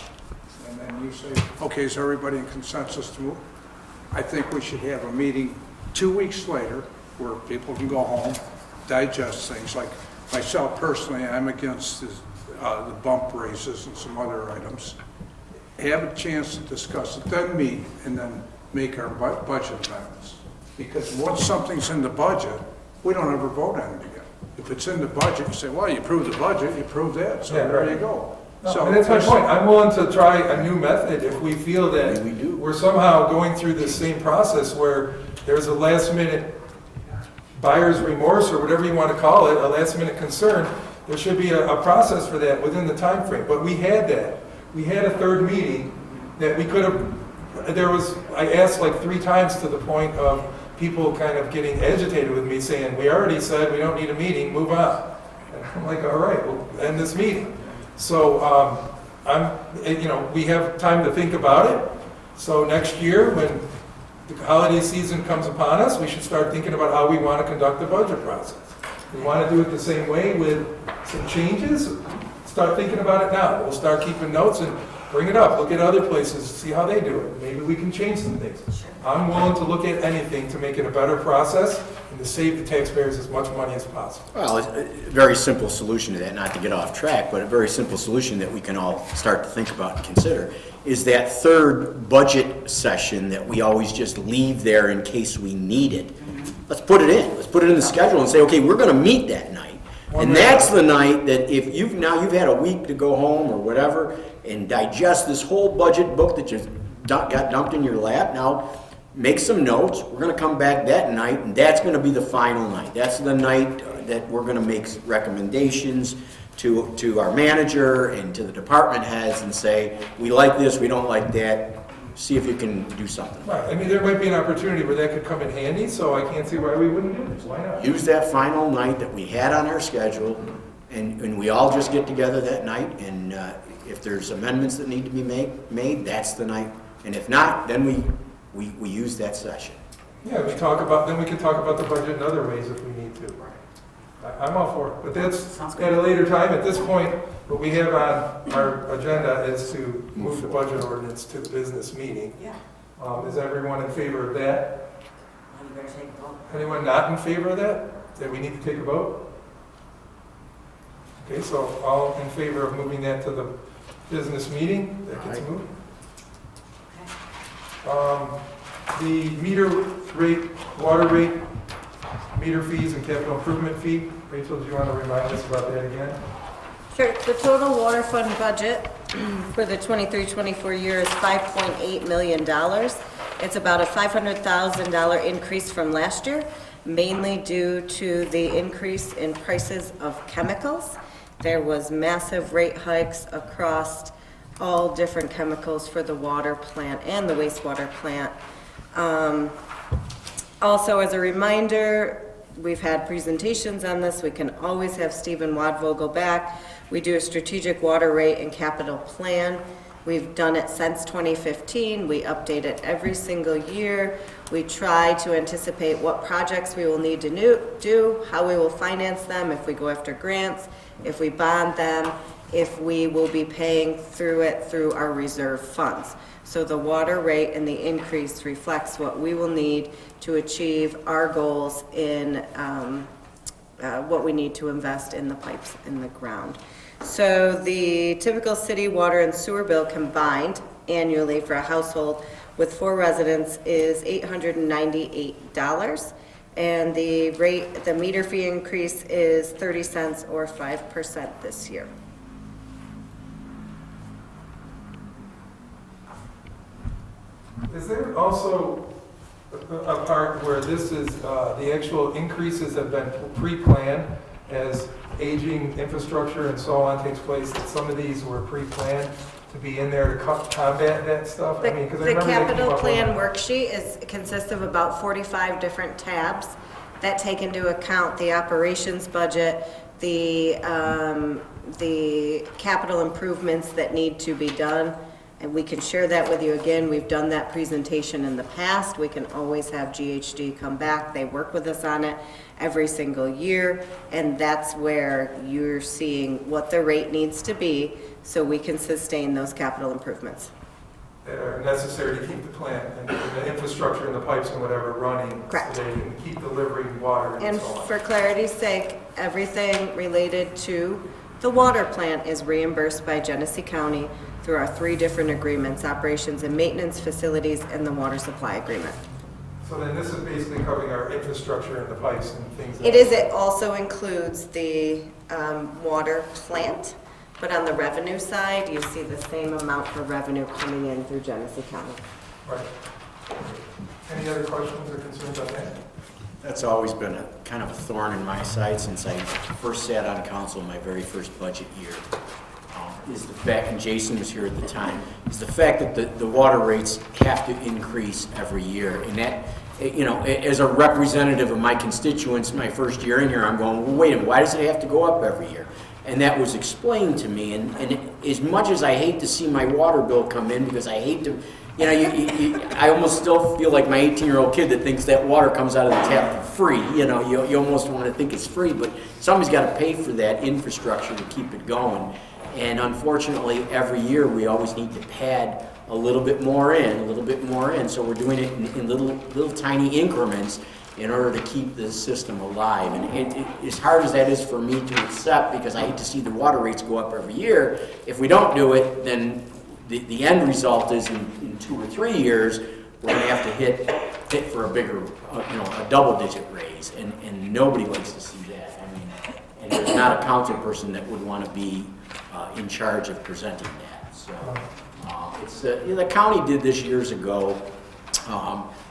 and then you say, okay, is everybody in consensus to move? I think we should have a meeting 2 weeks later where people can go home, digest things. Like myself personally, I'm against the bump raises and some other items. Have a chance to discuss it, then meet, and then make our budget amendments. Because once something's in the budget, we don't ever vote on it again. If it's in the budget, you say, well, you approved the budget, you approved that, so Yeah, there right. you go. No, and that's my point. I'm willing to try a new method if we feel that we're somehow going through this same process where there's a last minute buyer's remorse or whatever you want to call it, a last minute concern. There should be a process for that within the time frame. But we had that. We had a third meeting that we could have, I asked like 3 times to the point of people kind of getting agitated with me saying, we already said we don't need a meeting, move on. And I'm like, all right, we'll end this meeting. So we have time to think about it. So next year, when the holiday season comes upon us, we should start thinking about how we want to conduct the budget process. We want to do it the same way with some changes. Start thinking about it now. We'll start keeping notes and bring it up. Look at other places, see how they do it. Maybe we can change some things. I'm willing to look at anything to make it a better process and to save the taxpayers as much money as possible. Well, it's a very simple solution to that, not to get off track, but a very simple solution that we can all start to think about and consider is that third budget session that we always just leave there in case we need it. Let's put it in. Let's put it in the schedule and say, okay, we're going to meet that night. And that's the night that if you've had a week to go home or whatever and digest this whole budget book that just got dumped in your lap, now make some notes. We're going to come back that night, and that's going to be the final night. That's the night that we're going to make recommendations to our manager and to the department heads and say, we like this, we don't like that. See if you can do something. Right. I mean, there might be an opportunity where that could come in handy, so I can't see why we wouldn't do this. Why not? Use that final night that we had on our schedule, and we all just get together that night, and if there's amendments that need to be made, that's the night. And if not, then we use that session. Yeah, we can talk about the budget in other ways if we need to. I'm all for it, but that's at a later time. At this point, what we have on our agenda is to move the budget ordinance to the business meeting. Yeah. Is everyone in favor of that? Well, you better take a vote. Anyone not in favor of that? That we need to take a vote? Okay, so all in favor of moving that to the business meeting, that gets moved. The meter rate, water rate, meter fees and capital improvement fee. Rachel, do you want to remind us about that again? Sure. The total water fund budget for the 23-24 year is $5.8 million. It's about a $500,000 increase from last year, mainly due to the increase in prices of chemicals. There was massive rate hikes across all different chemicals for the water plant and the wastewater plant. Also, as a reminder, we've had presentations on this. We can always have Stephen Wadvogel go back. We do a strategic water rate and capital plan. We've done it since 2015. We update it every single year. We try to anticipate what projects we will need to do, how we will finance them, if we go after grants, if we bond them, if we will be paying through our reserve funds. So the water rate and the increase reflects what we will need to achieve our goals in what we need to invest in the pipes in the ground. So the typical city water and sewer bill combined annually for a household with 4 residents is $898. And the meter fee increase is 30 cents or 5% this year. Is there also a part where this is, the actual increases have been pre-planned as aging infrastructure and so on takes place, that some of these were pre-planned to be in there to combat that stuff? I mean, 'cause I The remember they came capital up plan with- worksheet consists of about 45 different tabs that take into account the operations budget, the capital improvements that need to be done. And we can share that with you again. We've done that presentation in the past. We can always have GHD come back. They work with us on it every single year. And that's where you're seeing what the rate needs to be so we can sustain those capital improvements. that are necessary to keep the plant and the infrastructure and the pipes and whatever running. Correct. So they can keep delivering water and And so on. for clarity's sake, everything related to the water plant is reimbursed by Genesee County through our 3 different agreements, operations and maintenance, facilities, and the water supply agreement. So then this is basically covering our infrastructure and the pipes and things. It also includes the water plant, but on the revenue side, you see the same amount for revenue coming in through Genesee County. Right. Any other questions or concerns on that? That's always been a kind of a thorn in my side since I first sat on council in my very first budget year. Is the fact, and Jason was here at the time, is the fact that the water rates have to increase every year. And that, you know, as a representative of my constituents, my first year in here, I'm going, well, wait a minute, why does it have to go up every year? And that was explained to me. And as much as I hate to see my water bill come in, because I hate to, you know, I almost still feel like my 18-year-old kid that thinks that water comes out of the tap for free. You know, you almost want to think it's free, but somebody's got to pay for that infrastructure to keep it going. And unfortunately, every year we always need to pad a little bit more in, so we're doing it in little tiny increments in order to keep the system alive. And as hard as that is for me to accept, because I hate to see the water rates go up every year, if we don't do it, then the end result is in 2 or 3 years, we're going to have to hit for a bigger, a double-digit raise, and nobody likes to see that. I mean, and there's not a council person that would want to be in charge of presenting that. So it's the county did this years ago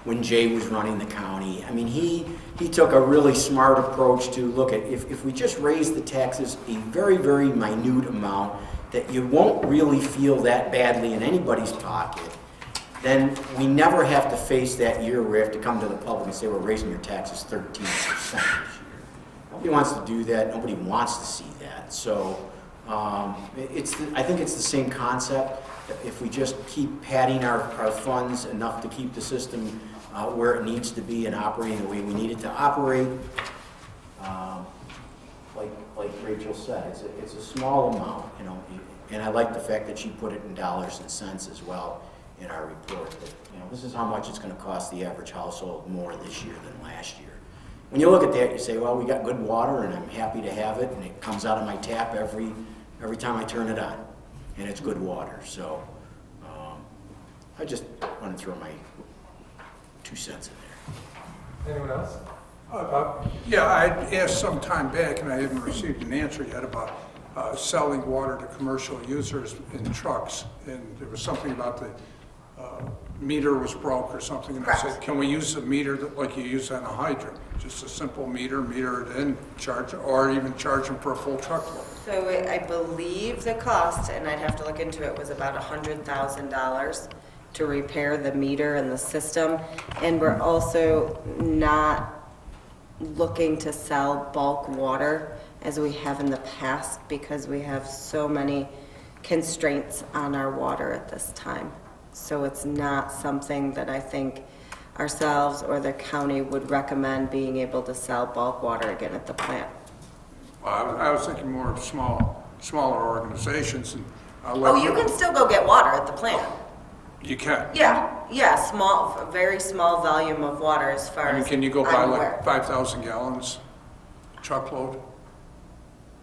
when Jay was running the county. I mean, he took a really smart approach to look at if we just raise the taxes a very, very minute amount that you won't really feel that badly in anybody's pocket, then we never have to face that year where we have to come to the public and say we're raising your taxes 13% this year. Nobody wants to do that. Nobody wants to see that. So I think it's the same concept. If we just keep padding our funds enough to keep the system where it needs to be and operating the way we need it to operate, like Rachel said, it's a small amount, you know. And I like the fact that she put it in dollars and cents as well in our report. That, you know, this is how much it's going to cost the average household more this year than last year. When you look at that, you say, well, we got good water, and I'm happy to have it, and it comes out of my tap every time I turn it on, and it's good water. So I just want to throw my 2 cents in there. Anyone else? Yeah, I asked some time back, and I haven't received an answer yet about selling water to commercial users in trucks. And there was something about the meter was broke or something. And I said, can we use a meter like you use on a hydrant? Just a simple meter it in, charge, or even charge them for a full truckload. So I believe the cost, and I'd have to look into it, was about $100,000 to repair the meter and the system. And we're also not looking to sell bulk water as we have in the past because we have so many constraints on our water at this time. So it's not something that I think ourselves or the county would recommend being able to sell bulk water again at the plant. Well, I was thinking more of smaller organizations. And You can still go get water at the plant. You can? Yeah, small, very small volume of water as far as Can you go buy I'm like aware. 5,000 gallons truckload?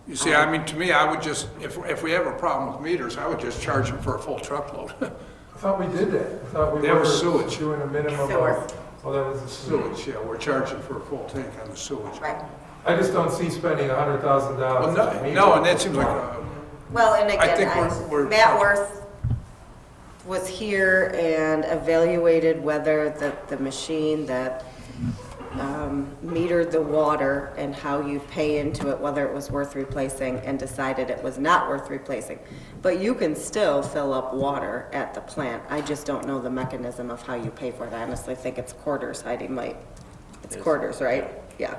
You see, I mean, to me, I would just, if we have a problem with meters, I would just charge them for a full truckload. I thought we did that. I thought we That were was sewage. doing a minimum Sewer. of, oh, that was the sewage. Sewage, yeah, we're charging for a full tank on the sewage. Right. I just don't see spending $100,000. Well, no, and that seems like Well, and I think again, we're- Matt Worth was here and evaluated whether the machine that metered the water and how you pay into it, whether it was worth replacing, and decided it was not worth replacing. But you can still fill up water at the plant. I just don't know the mechanism of how you pay for it. I honestly think it's quarters, Heidi might. It's quarters, right? Yeah.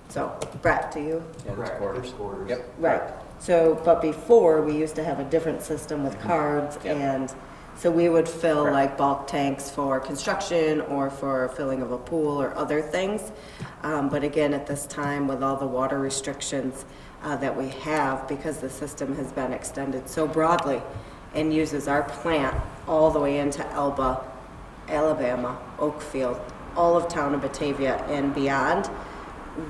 So, Brett, do you? Yeah, it's quarters. Yep. Right. So, but before, we used to have a different system with cards, and so we would fill like bulk tanks for construction or for filling of a pool or other things. But again, at this time, with all the water restrictions that we have, because the system has been extended so broadly, and uses our plant all the way into Elba, Alabama, Oakfield, all of town of Batavia and beyond,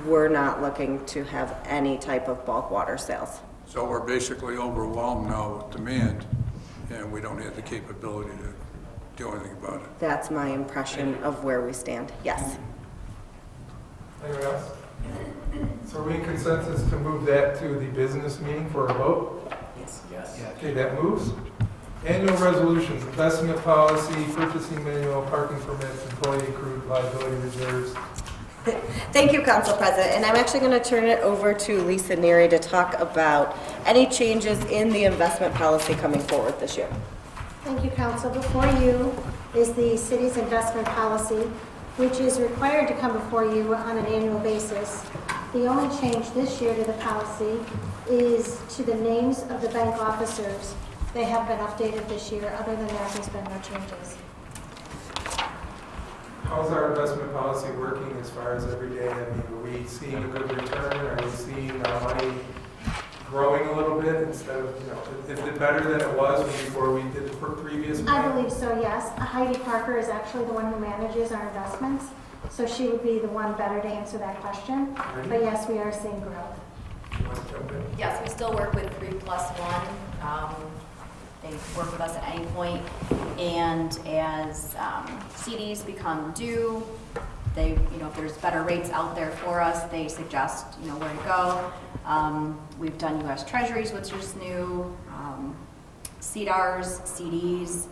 we're not looking to have any type of bulk water sales. So we're basically overwhelmed now with demand, and we don't have the capability to do anything about it. That's my impression of where we stand, yes. Anyone else? So are we in consensus to move that to the business meeting for a vote? Yes. Yes. Okay, that moves. Annual resolutions, investment policy, purchasing manual, parking permits, employee accrued liability reserves. Thank you, Council President, and I'm actually going to turn it over to Lisa Neary to talk about any changes in the investment policy coming forward this year. Thank you, Council. Before you is the city's investment policy, which is required to come before you on an annual basis. The only change this year to the policy is to the names of the bank officers. They have been updated this year. Other than that, there's been no changes. How's our investment policy working as far as every day? I mean, are we seeing a good return? Are we seeing our money growing a little bit instead of, is it better than it was before we did the previous I plan? believe so, yes. Heidi Parker is actually the one who manages our investments, so she would be the one better to answer that question. But yes, we are seeing growth. You want to jump in? Yes, we still work with 3+1. They work with us at any point, and as CDs become due, they, if there's better rates out there for us, they suggest, where to go. We've done U.S. Treasuries, which is new, CDARs, CDs,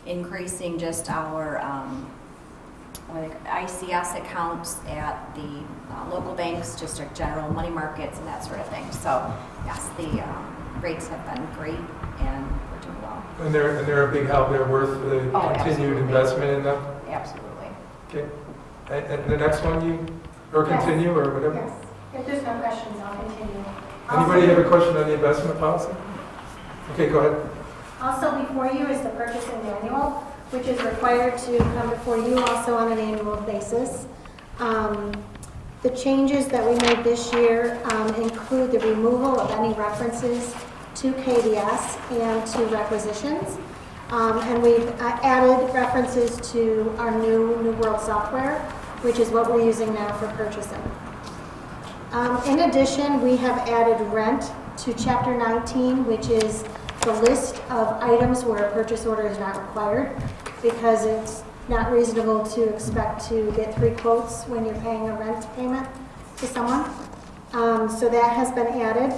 increasing just our ICS accounts at the local banks, just our general money markets and that sort of thing. So, yes, the rates have been great, and we're doing well. And they're a big help. They're worth the continued absolutely. investment in them? Absolutely. Okay. And the next one or continue, or whatever? Yes. If there's no questions, I'll continue. Anybody have a question on the investment policy? Okay, go ahead. Also before you is the purchasing manual, which is required to come before you also on an annual basis. The changes that we made this year include the removal of any references to KDS and to requisitions. And we've added references to our New World software, which is what we're using now for purchasing. In addition, we have added rent to Chapter 19, which is the list of items where a purchase order is not required, because it's not reasonable to expect to get 3 quotes when you're paying a rent payment to someone. So that has been added.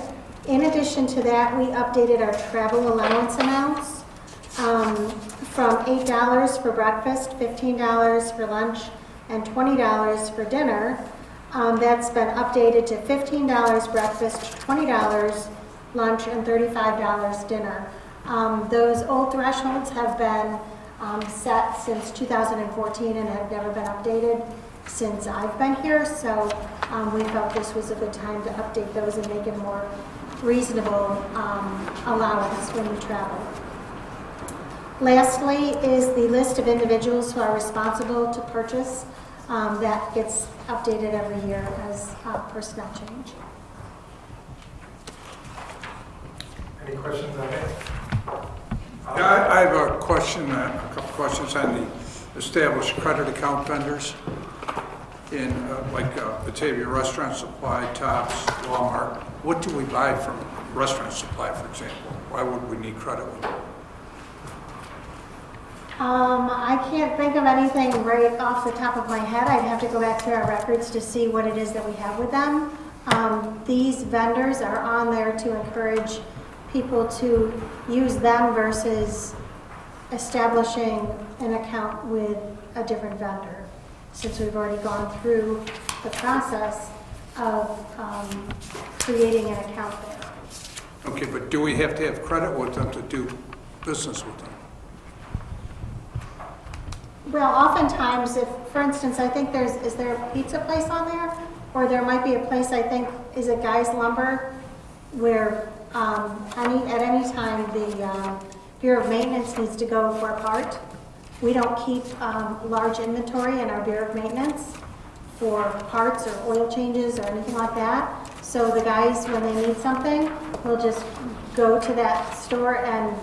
In addition to that, we updated our travel allowance amounts from $8 for breakfast, $15 for lunch, and $20 for dinner. That's been updated to $15 breakfast, $20 lunch, and $35 dinner. Those old thresholds have been set since 2014 and have never been updated since I've been here, so we felt this was a good time to update those and make it more reasonable allowance when you travel. Lastly is the list of individuals who are responsible to purchase. That gets updated every year as personnel change. Any questions on that? Yeah, I have a question, a couple questions on the established credit account vendors in like Batavia Restaurant Supply, Tops, Walmart. What do we buy from Restaurant Supply, for example? Why would we need credit with them? I can't think of anything right off the top of my head. I'd have to go back through our records to see what it is that we have with them. These vendors are on there to encourage people to use them versus establishing an account with a different vendor, since we've already gone through the process of creating an account there. Okay, but do we have to have credit with them to do business with them? Well, oftentimes, if, for instance, I think is there a pizza place on there? Or there might be a place, I think, is it Guy's Lumber, where at any time the Bureau of Maintenance needs to go for a part. We don't keep large inventory in our Bureau of Maintenance for parts or oil changes or anything like that. So the guys, when they need something, will just go to that store and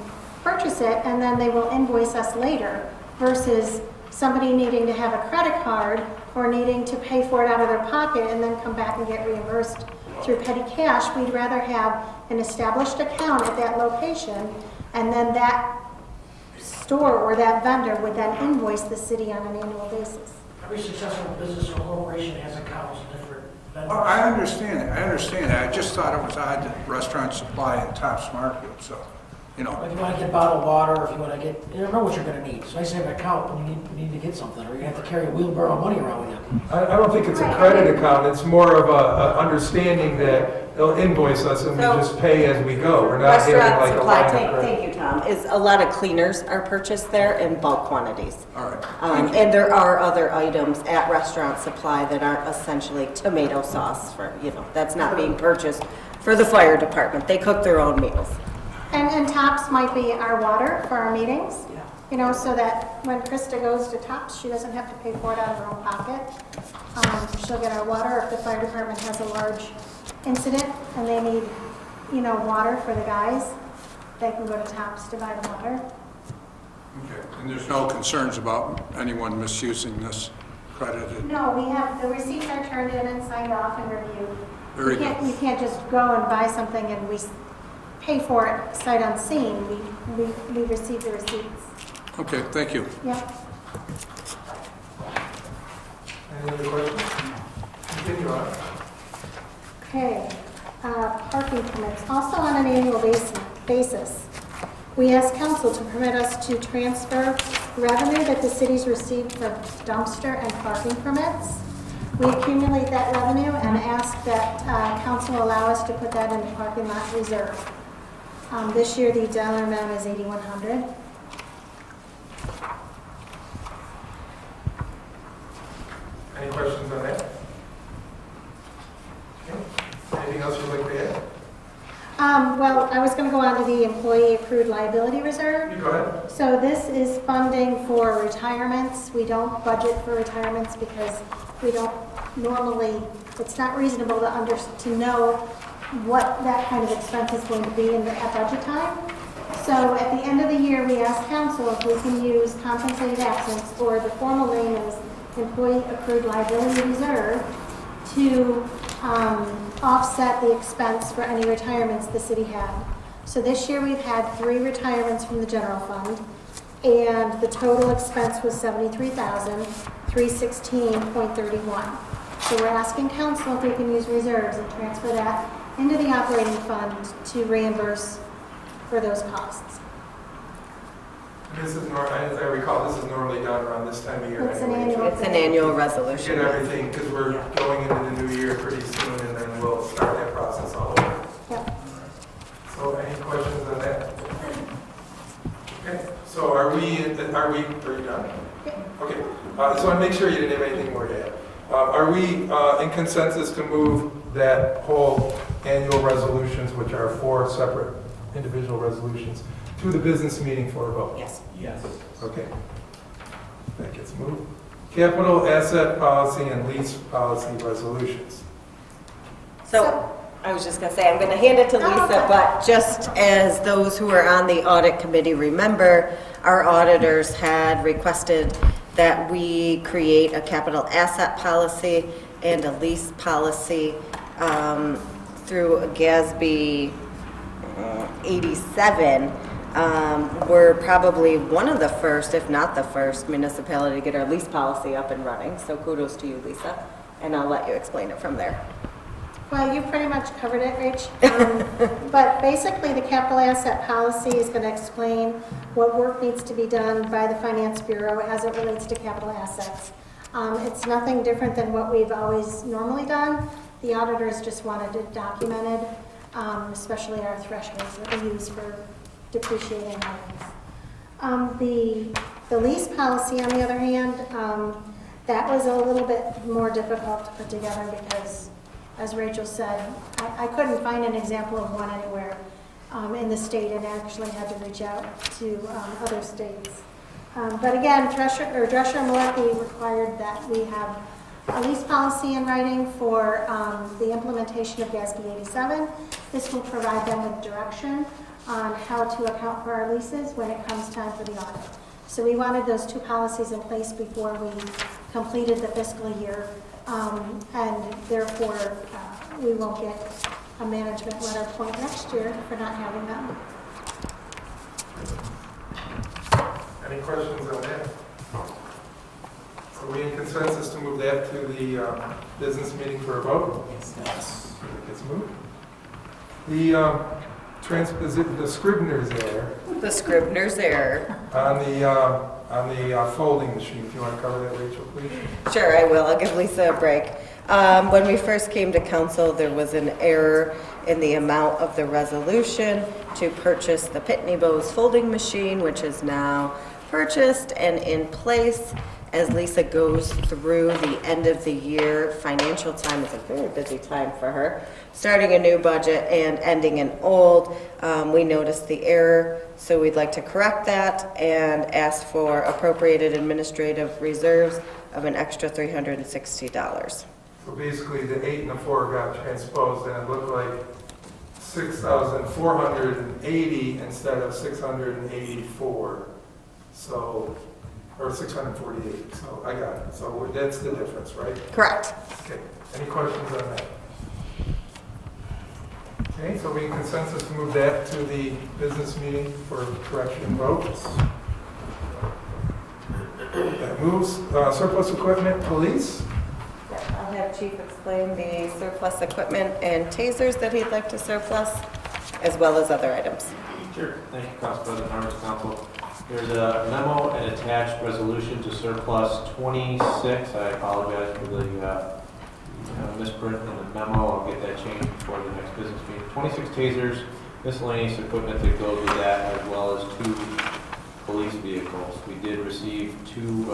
purchase it, and then they will invoice us later, versus somebody needing to have a credit card or needing to pay for it out of their pocket and then come back and get reimbursed through petty cash. We'd rather have an established account at that location, and then that store or that vendor would then invoice the city on an annual basis. Every successful business or corporation has accounts with different vendors. Oh, I understand it. I just thought it was odd that Restaurant Supply and Tops Market, so, you know. If you want to get bottled water, or if you want to get, you don't know what you're going to need. So I say have an account when you need to get something, or you're going to have to carry a wheelbarrow of money around with you. I don't think it's a credit account, it's more of a understanding that they'll invoice us and we So- just pay as we go. We're not having Restaurant like a supply, line of thank credit. you, Tom, is a lot of cleaners are purchased there in bulk quantities. All right. And there are other items at Restaurant Supply that aren't essentially tomato sauce for, that's not being purchased for the fire department. They cook their own meals. And Tops might be our water for our meetings, so that when Krista goes to Tops, she doesn't have to pay for it out of her own pocket. She'll get our water if the fire department has a large incident and they need, water for the guys. They can go to Tops to buy the water. Okay. And there's no concerns about anyone misusing this credited? No, we have, the receipts are turned in and signed off and reviewed. Very You can't- good. You can't just go and buy something and we pay for it sight unseen. We receive the receipts. Okay, thank you. Yep. Any other questions? Continue on. Okay, parking permits, also on an annual basis. We ask council to permit us to transfer revenue that the city's received for dumpster and parking permits. We accumulate that revenue and ask that council allow us to put that in the parking lot reserve. This year, the dollar amount is $8,100. Any questions on that? Okay. Anything else you'd like to add? Well, I was going to go on to the employee accrued liability reserve. You go ahead. So this is funding for retirements. We don't budget for retirements because we don't normally, it's not reasonable to know what that kind of expense is going to be at budget time. So at the end of the year, we ask council if we can use compensated absence, or the formal name is employee accrued liability reserve, to offset the expense for any retirements the city had. So this year we've had 3 retirements from the general fund, and the total expense was $73,316.31. So we're asking council if we can use reserves and transfer that into the operating fund to reimburse for those costs. This is, as I recall, this is normally done around this time of year. It's an anyway. annual It's an annual To resolution. get everything, because we're going into the new year pretty soon, and then we'll start that process all over. Yep. So any questions on that? Okay, so are you done? Okay, so I want to make sure you didn't have anything more to add. Are we in consensus to move that whole annual resolutions, which are 4 separate individual resolutions, to the business meeting for a vote? Yes. Yes. Okay. That gets moved. Capital asset policy and lease policy resolutions. So, I was just going to say, I'm going to hand it to Lisa, but just as those who are on the audit committee remember, our auditors had requested that we create a capital asset policy and a lease policy through a GASB 87. We're probably one of the first, if not the first, municipality to get our lease policy up and running. So kudos to you, Lisa, and I'll let you explain it from there. Well, you pretty much covered it, Rich. But basically, the capital asset policy is going to explain what work needs to be done by the Finance Bureau as it relates to capital assets. It's nothing different than what we've always normally done. The auditors just wanted it documented, especially our thresholds that we use for depreciating items. The lease policy, on the other hand, that was a little bit more difficult to put together because, as Rachel said, I couldn't find an example of one anywhere in the state, and actually had to reach out to other states. But again, Drescher and Malecki required that we have a lease policy in writing for the implementation of GASB 87. This will provide them with direction on how to account for our leases when it comes time for the audit. So we wanted those two policies in place before we completed the fiscal year, and therefore we won't get a management letter point next year for not having them. Any questions on that? Are we in consensus to move that to the business meeting for a vote? Yes. It gets moved. The Scribner's error The Scribner's error. on the folding machine. If you want to cover that, Rachel, please. Sure, I will. I'll give Lisa a break. When we first came to council, there was an error in the amount of the resolution to purchase the Pitney Bowes folding machine, which is now purchased and in place. As Lisa goes through the end of the year financial time, it's a very busy time for her, starting a new budget and ending an old. We noticed the error, so we'd like to correct that and ask for appropriated administrative reserves of an extra $360. So basically, the 8 and the 4 got transposed, and it looked like 6,480 instead of 684. So, or 648. So I got it. So that's the difference, right? Correct. Okay. Any questions on that? Okay, so we in consensus to move that to the business meeting for correction votes. That moves surplus equipment, police. I'll have Chief explain the surplus equipment and tasers that he'd like to surplus, as well as other items. Sure. Thank you, Council President, members of council. There's a memo and attached resolution to surplus 26. I apologize for the misprint in the memo. I'll get that changed before the next business meeting. 26 tasers, miscellaneous equipment that goes with that, as well as 2 police vehicles. We did receive 2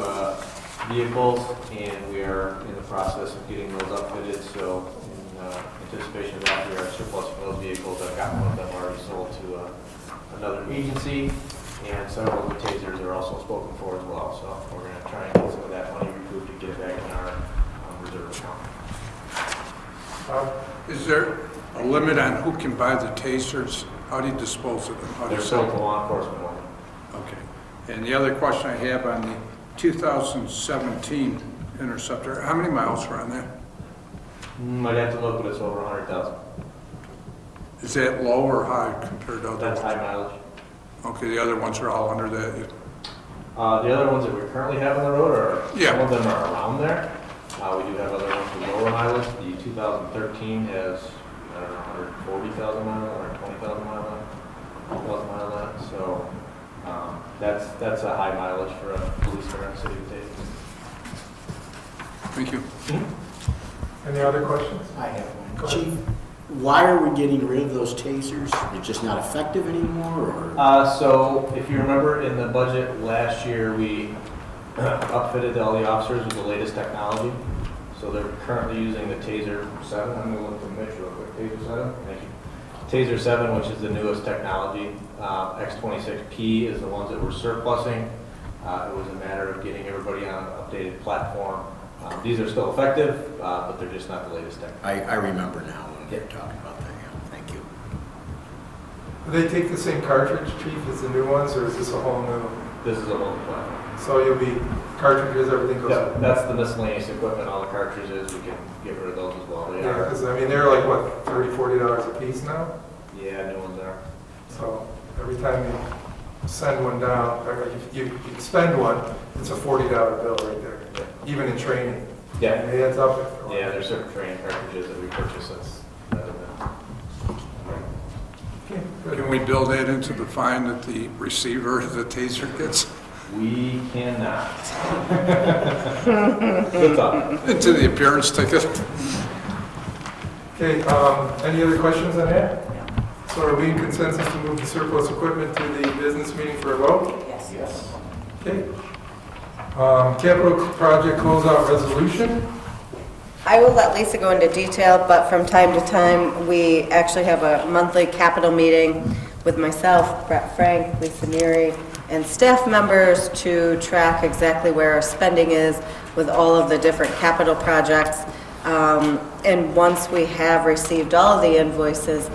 vehicles, and we are in the process of getting those upfitted. So in anticipation of that, we are surplus for those vehicles. I've got one of them already sold to another agency, and several of the tasers are also spoken for as well. So we're going to try and get some of that money recouped and get it back in our reserve account. Is there a limit on who can buy the tasers? How do you dispose of them? How do They're you sold sell to them? law enforcement only. Okay. And the other question I have on the 2017 Interceptor, how many miles were on that? I'd have to look, but it's over 100,000. Is that low or high compared to other That's ones? high mileage. Okay, the other ones are all under that? The other ones that we currently have on the road are, Yeah. some of them are around there. We do have other ones with lower mileage. The 2013 has, I don't know, 140,000 miles, 120,000 miles on it. So that's a high mileage for a police car in the city to take. Thank you. Any other questions? I have one. Chief, why are we getting rid of those tasers? They're just not effective anymore, or? So if you remember in the budget last year, we upfitted all the officers with the latest technology. So they're currently using the Taser 7. I'm going to look for Mitch real quick. Taser 7? Thank you. Taser 7, which is the newest technology. X26P is the ones that we're surplusing. It was a matter of getting everybody on an updated platform. These are still effective, but they're just not the latest technology. I remember now when we were talking about that, yeah. Thank you. Do they take the same cartridge, Chief, as the new ones, or is this a whole new? This is a whole platform. So you'll be cartridges, everything goes. Yeah, that's the miscellaneous equipment, all the cartridges, we can get rid of those as well. They Yeah, are, because I mean, they're like, what, $30, $40 a piece now? yeah, new ones are. So every time you send one down, or you spend one, it's a $40 bill right there, even in training. Yeah. And it adds up. after a while. Yeah, there's certain training cartridges that we purchase that's better than. Okay, good. Can we build that into the fine that the receiver of the taser gets? We cannot. Good thought. Into the appearance ticket? Okay, any other questions on that? So are we in consensus to move the surplus equipment to the business meeting for a vote? Yes. Yes. Okay. Capital project closeout resolution. I will let Lisa go into detail, but from time to time, we actually have a monthly capital meeting with myself, Brett Frank, Lisa Neary, and staff members to track exactly where our spending is with all of the different capital projects. And once we have received all of the invoices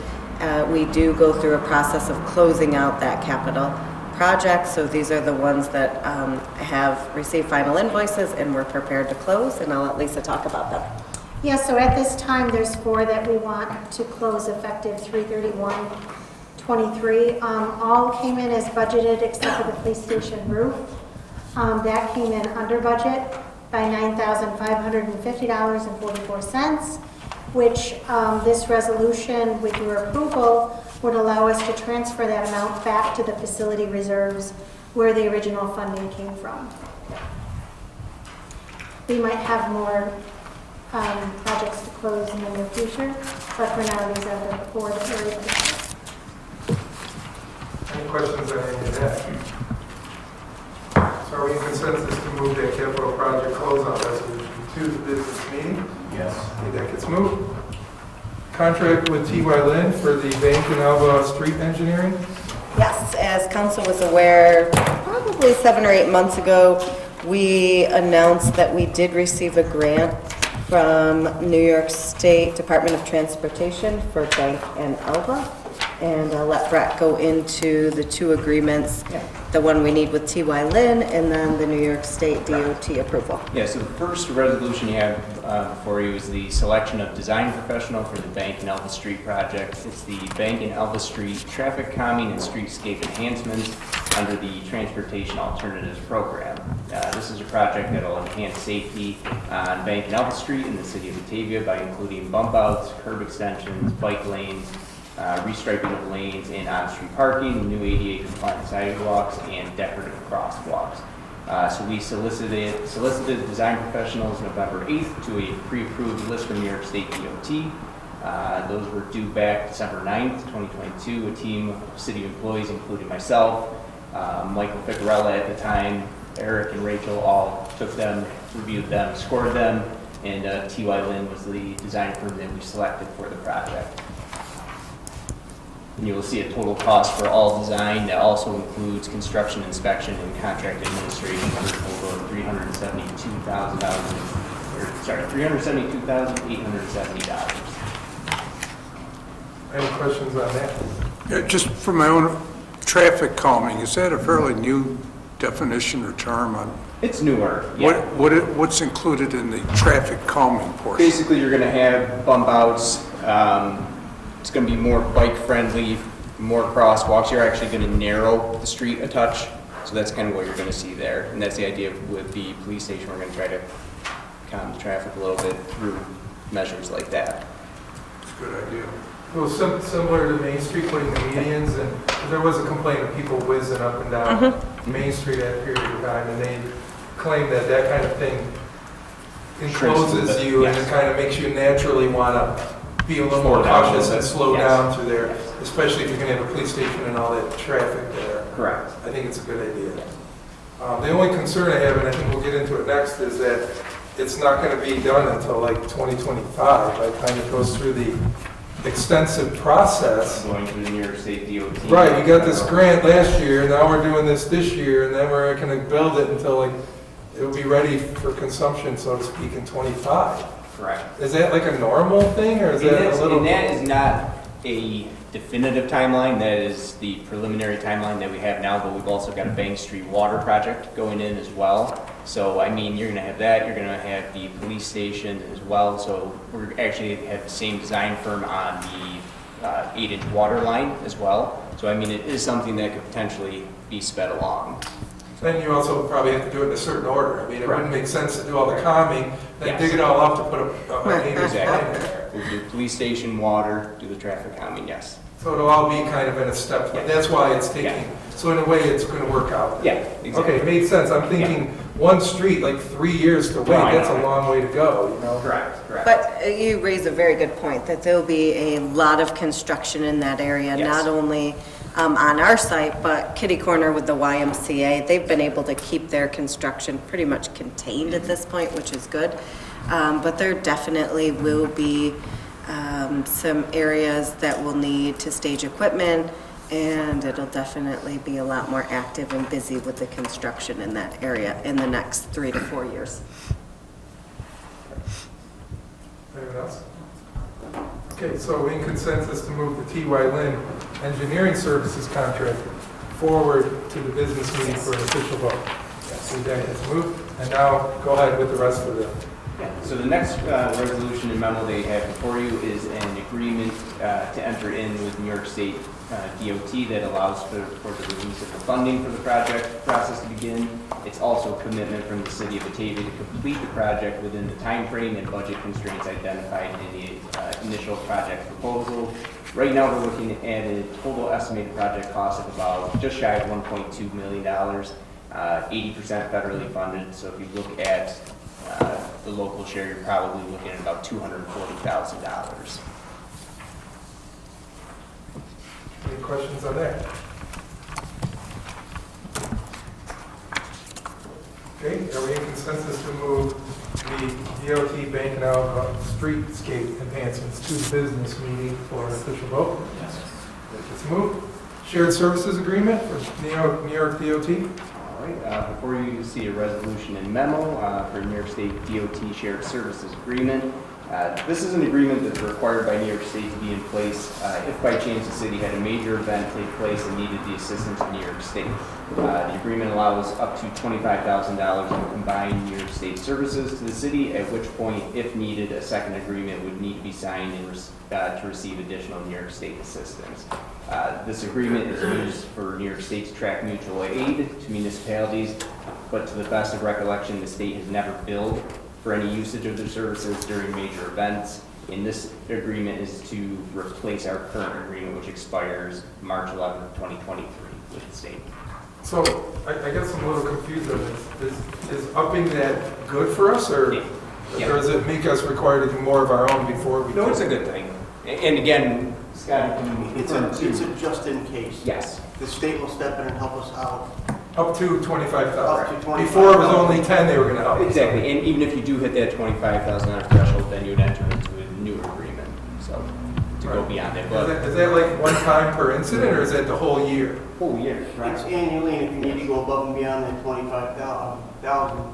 we do go through a process of closing out that capital project. So these are the ones that have received final invoices and we're prepared to close, and I'll let Lisa talk about them. Yeah, so at this time, there's 4 that we want to close effective 3/31/23. All came in as budgeted except for the police station roof. That came in under budget by $9,550.44, which this resolution with your approval would allow us to transfer that amount back to the facility reserves where the original funding came from. We might have more projects to close in the near future, but for now, these are the 4 that we're able to close. Any questions on any of that? So are we in consensus to move that capital project closeout resolution to the business meeting? Yes. Okay, that gets moved. Contract with T.Y. Lin for the Bank and Alva Street Engineering. Yes, as council was aware, probably 7 or 8 months ago, we announced that we did receive a grant from New York State Department of Transportation for Bank and Alva. And I'll let Brett go into the 2 agreements, the one we need with T.Y. Lin and then the New York State DOT approval. Yeah, so the first resolution you have before you is the selection of design professional for the Bank and Elva Street project. It's the Bank and Elva Street traffic calming and streetscape enhancements under the Transportation Alternatives Program. This is a project that will enhance safety on Bank and Elva Street in the city of Batavia by including bump outs, curb extensions, bike lanes, restriping of lanes and on-street parking, new ADA compliant sidewalks, and decorative crosswalks. So we solicited design professionals November 8th to a pre-approved list from New York State DOT. Those were due back December 9th, 2022. A team of city employees, including myself, Michael Ficarella at the time, Eric and Rachel, all took them, reviewed them, scored them, and T.Y. Lin was the design firm that we selected for the project. And you will see a total cost for all design that also includes construction, inspection, and contract administration for a total of $372,870. Any questions on that? Yeah, just for my own traffic calming, is that a fairly new definition or term on? It's newer. Yeah. What's included in the traffic calming portion? Basically, you're going to have bump outs. It's going to be more bike friendly, more crosswalks. You're actually going to narrow the street a touch. So that's kind of what you're going to see there. And that's the idea with the police station. We're going to try to calm the traffic a little bit through measures like that. It's a good idea. Well, similar to Main Street putting the medians, and there was a complaint of people whizzing up and down Main Street at a period of time, and they claim that that kind of thing encloses you and it kind of makes you naturally want to be a little more cautious and slow down through there, especially if you're going to have a police station and all that traffic there. Correct. I think it's a good idea. The only concern I have, and I think we'll get into it next, is that it's not going to be done until like 2025. By the time it goes through the extensive process. Going through the New York State DOT. Right, we got this grant last year, now we're doing this year, and then we're going to build it until like it'll be ready for consumption, so to speak, in 25. Correct. Is that like a normal thing, or is that a little? And that is not a definitive timeline. That is the preliminary timeline that we have now, but we've also got a Bank Street water project going in as well. So, I mean, you're going to have that. You're going to have the police station as well. So, we're actually have the same design firm on the 8-inch water line as well. So, I mean, it is something that could potentially be sped along. Then you also probably have to do it in a certain order. I mean, it wouldn't make sense to do all the calming, then dig it all up to put a maintenance plan in there. We'll do police station, water, do the traffic calming, yes. So it'll all be kind of in a step. That's why it's taking, so in a way, it's going to work out. Yeah, exactly. Okay, it made sense. I'm thinking one street, like 3 years to wait, that's a long way to go, you know? Correct. But you raise a very good point, that there'll be a lot of construction in that area, not only on our site, but kitty corner with the YMCA. They've been able to keep their construction pretty much contained at this point, which is good. But there definitely will be some areas that will need to stage equipment, and it'll definitely be a lot more active and busy with the construction in that area in the next 3 to 4 years. Anyone else? Okay, so in consensus to move the T.Y. Lin Engineering Services contract forward to the business meeting for an official vote. So that is moved, and now go ahead with the rest of the. So the next resolution and memo they have before you is an agreement to enter in with New York State DOT that allows for the release of the funding for the project process to begin. It's also a commitment from the city of Batavia to complete the project within the time frame and budget constraints identified in the initial project proposal. Right now, we're looking at a total estimated project cost of about just shy of $1.2 million, 80% federally funded. So if you look at the local share, you're probably looking at about $240,000. Any questions on that? Okay, are we in consensus to move the DOT Bank and streetscape enhancements to the business meeting for an official vote? Yes. It's moved. Shared services agreement for New York DOT? All right, before you see a resolution and memo for New York State DOT Shared Services Agreement. This is an agreement that's required by New York State to be in place if by chance the city had a major event take place and needed the assistance of New York State. The agreement allows up to $25,000 in combined New York State services to the city, at which point, if needed, a second agreement would need to be signed to receive additional New York State assistance. This agreement is used for New York State's track mutual aid to municipalities, but to the best of recollection, the state has never billed for any usage of their services during major events. And this agreement is to replace our current agreement, which expires March 11, 2023 with the state. So I guess I'm a little confused on this. Is upping that good for us, or does it make us required to do more of our own before we? No, it's a good thing. And again, Scott, it's a just in case. Yes. The state will step in and help us out. Up to 25,000. Up to 25,000. Before it was only 10, they were going to help. Exactly, and even if you do hit that $25,000 threshold, then you would enter into a new agreement. So to go beyond it. But Is that like one time per incident, or is that the whole year? Whole year. Right. It's annually, and if you need to go above and beyond that 25,000.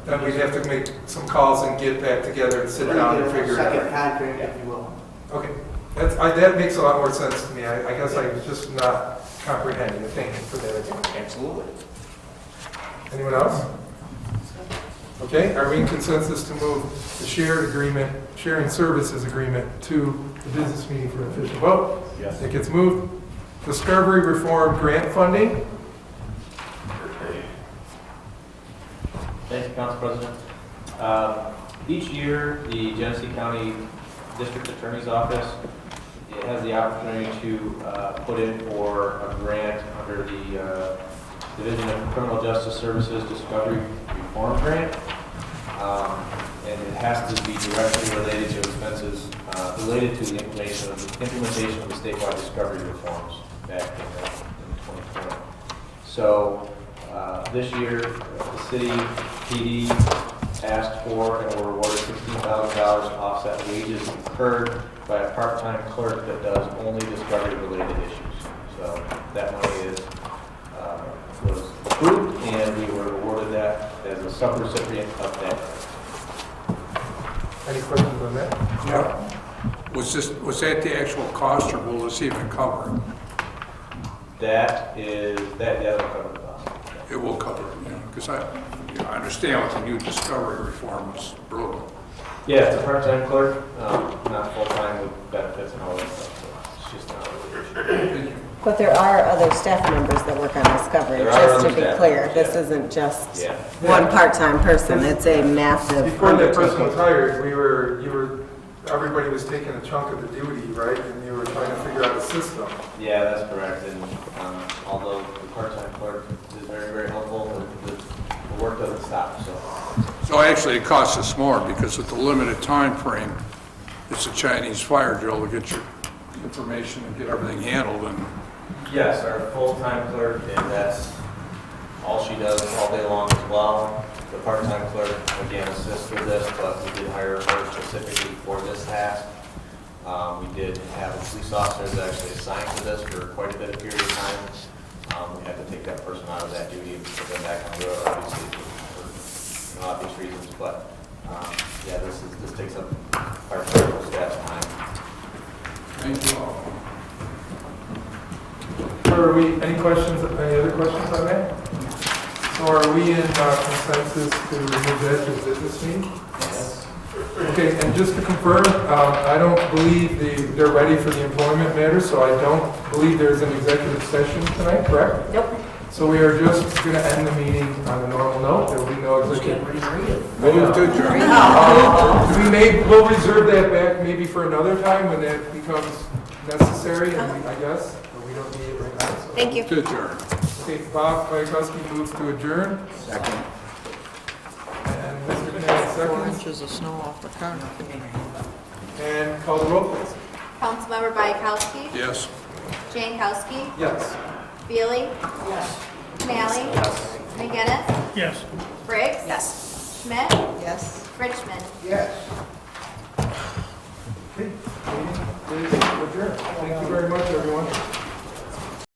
Then we'd have to make some calls and get back together and sit down and figure it out. Second contract, if you will. Okay, that makes a lot more sense to me. I guess I was just not comprehending. Thank you for that. Absolutely. Anyone else? Okay, are we in consensus to move the sharing services agreement to the business meeting for an official vote? Yes. It gets moved. Discovery Reform Grant Funding? Thank you, Council President. Each year, the Genesee County District Attorney's Office has the opportunity to put in for a grant under the Division of Criminal Justice Services Discovery Reform Grant. And it has to be directly related to expenses related to the implementation of the statewide discovery reforms back in 2020. So this year, the city PD asked for and were awarded $16,000 to offset wages incurred by a part-time clerk that does only discovery-related issues. So that money was approved, and we were awarded that as a sub-recipient of that. Any questions on that? Yeah. Was that the actual cost, or will this even cover it? That'll cover the cost. It will cover it, because I understand what the new discovery reform is brutal. Yeah, it's a part-time clerk, not full-time with benefits and all that stuff, so it's just not really an issue. But there are other staff members that work on Discovery, There are just other to be staff clear. members, This yeah. isn't just Yeah. one part-time person, it's a massive Before that person was undertaking. hired, everybody was taking a chunk of the duty, right? And you were trying to figure out a system. Yeah, that's correct, and although the part-time clerk is very, very helpful, the work doesn't stop, so. So actually, it costs us more, because with the limited time frame, it's a Chinese fire drill to get your information and get everything handled, and Yes, our full-time clerk, and that's all she does all day long as well. The part-time clerk, again, assists with this, but we did hire her specifically for this task. We did have a police officer that's actually assigned to this for quite a bit of period of time. We had to take that person out of that duty and put them back on the road, obviously, for obvious reasons. But yeah, this takes up our critical staff's time. any questions, any other questions on that? So are we in consensus to remove that to the business meeting? Yes. Okay, and just to confirm, I don't believe they're ready for the employment matter, so I don't believe there's an executive session tonight, correct? Nope. So we are just going to end the meeting on a normal note. There will be no Just getting executive. ready to read it. Move to adjourn. We'll reserve that back maybe for another time when that becomes necessary, I guess, but we don't need it right now. so. Thank you. To adjourn. Okay, Bob Kwiatkowski moves to adjourn, Second. and Mr. Knapp 4 seconds, inches of snow off the car. and call the roll, please. Councilmember Bayakowski, Yes. Jankowski, Yes. Beely, Yes. Malley, McGinnis, Yes. Briggs, Yes. Schmidt, Yes. Richmond. Yes. Okay, meeting is adjourned. Thank you very much, everyone.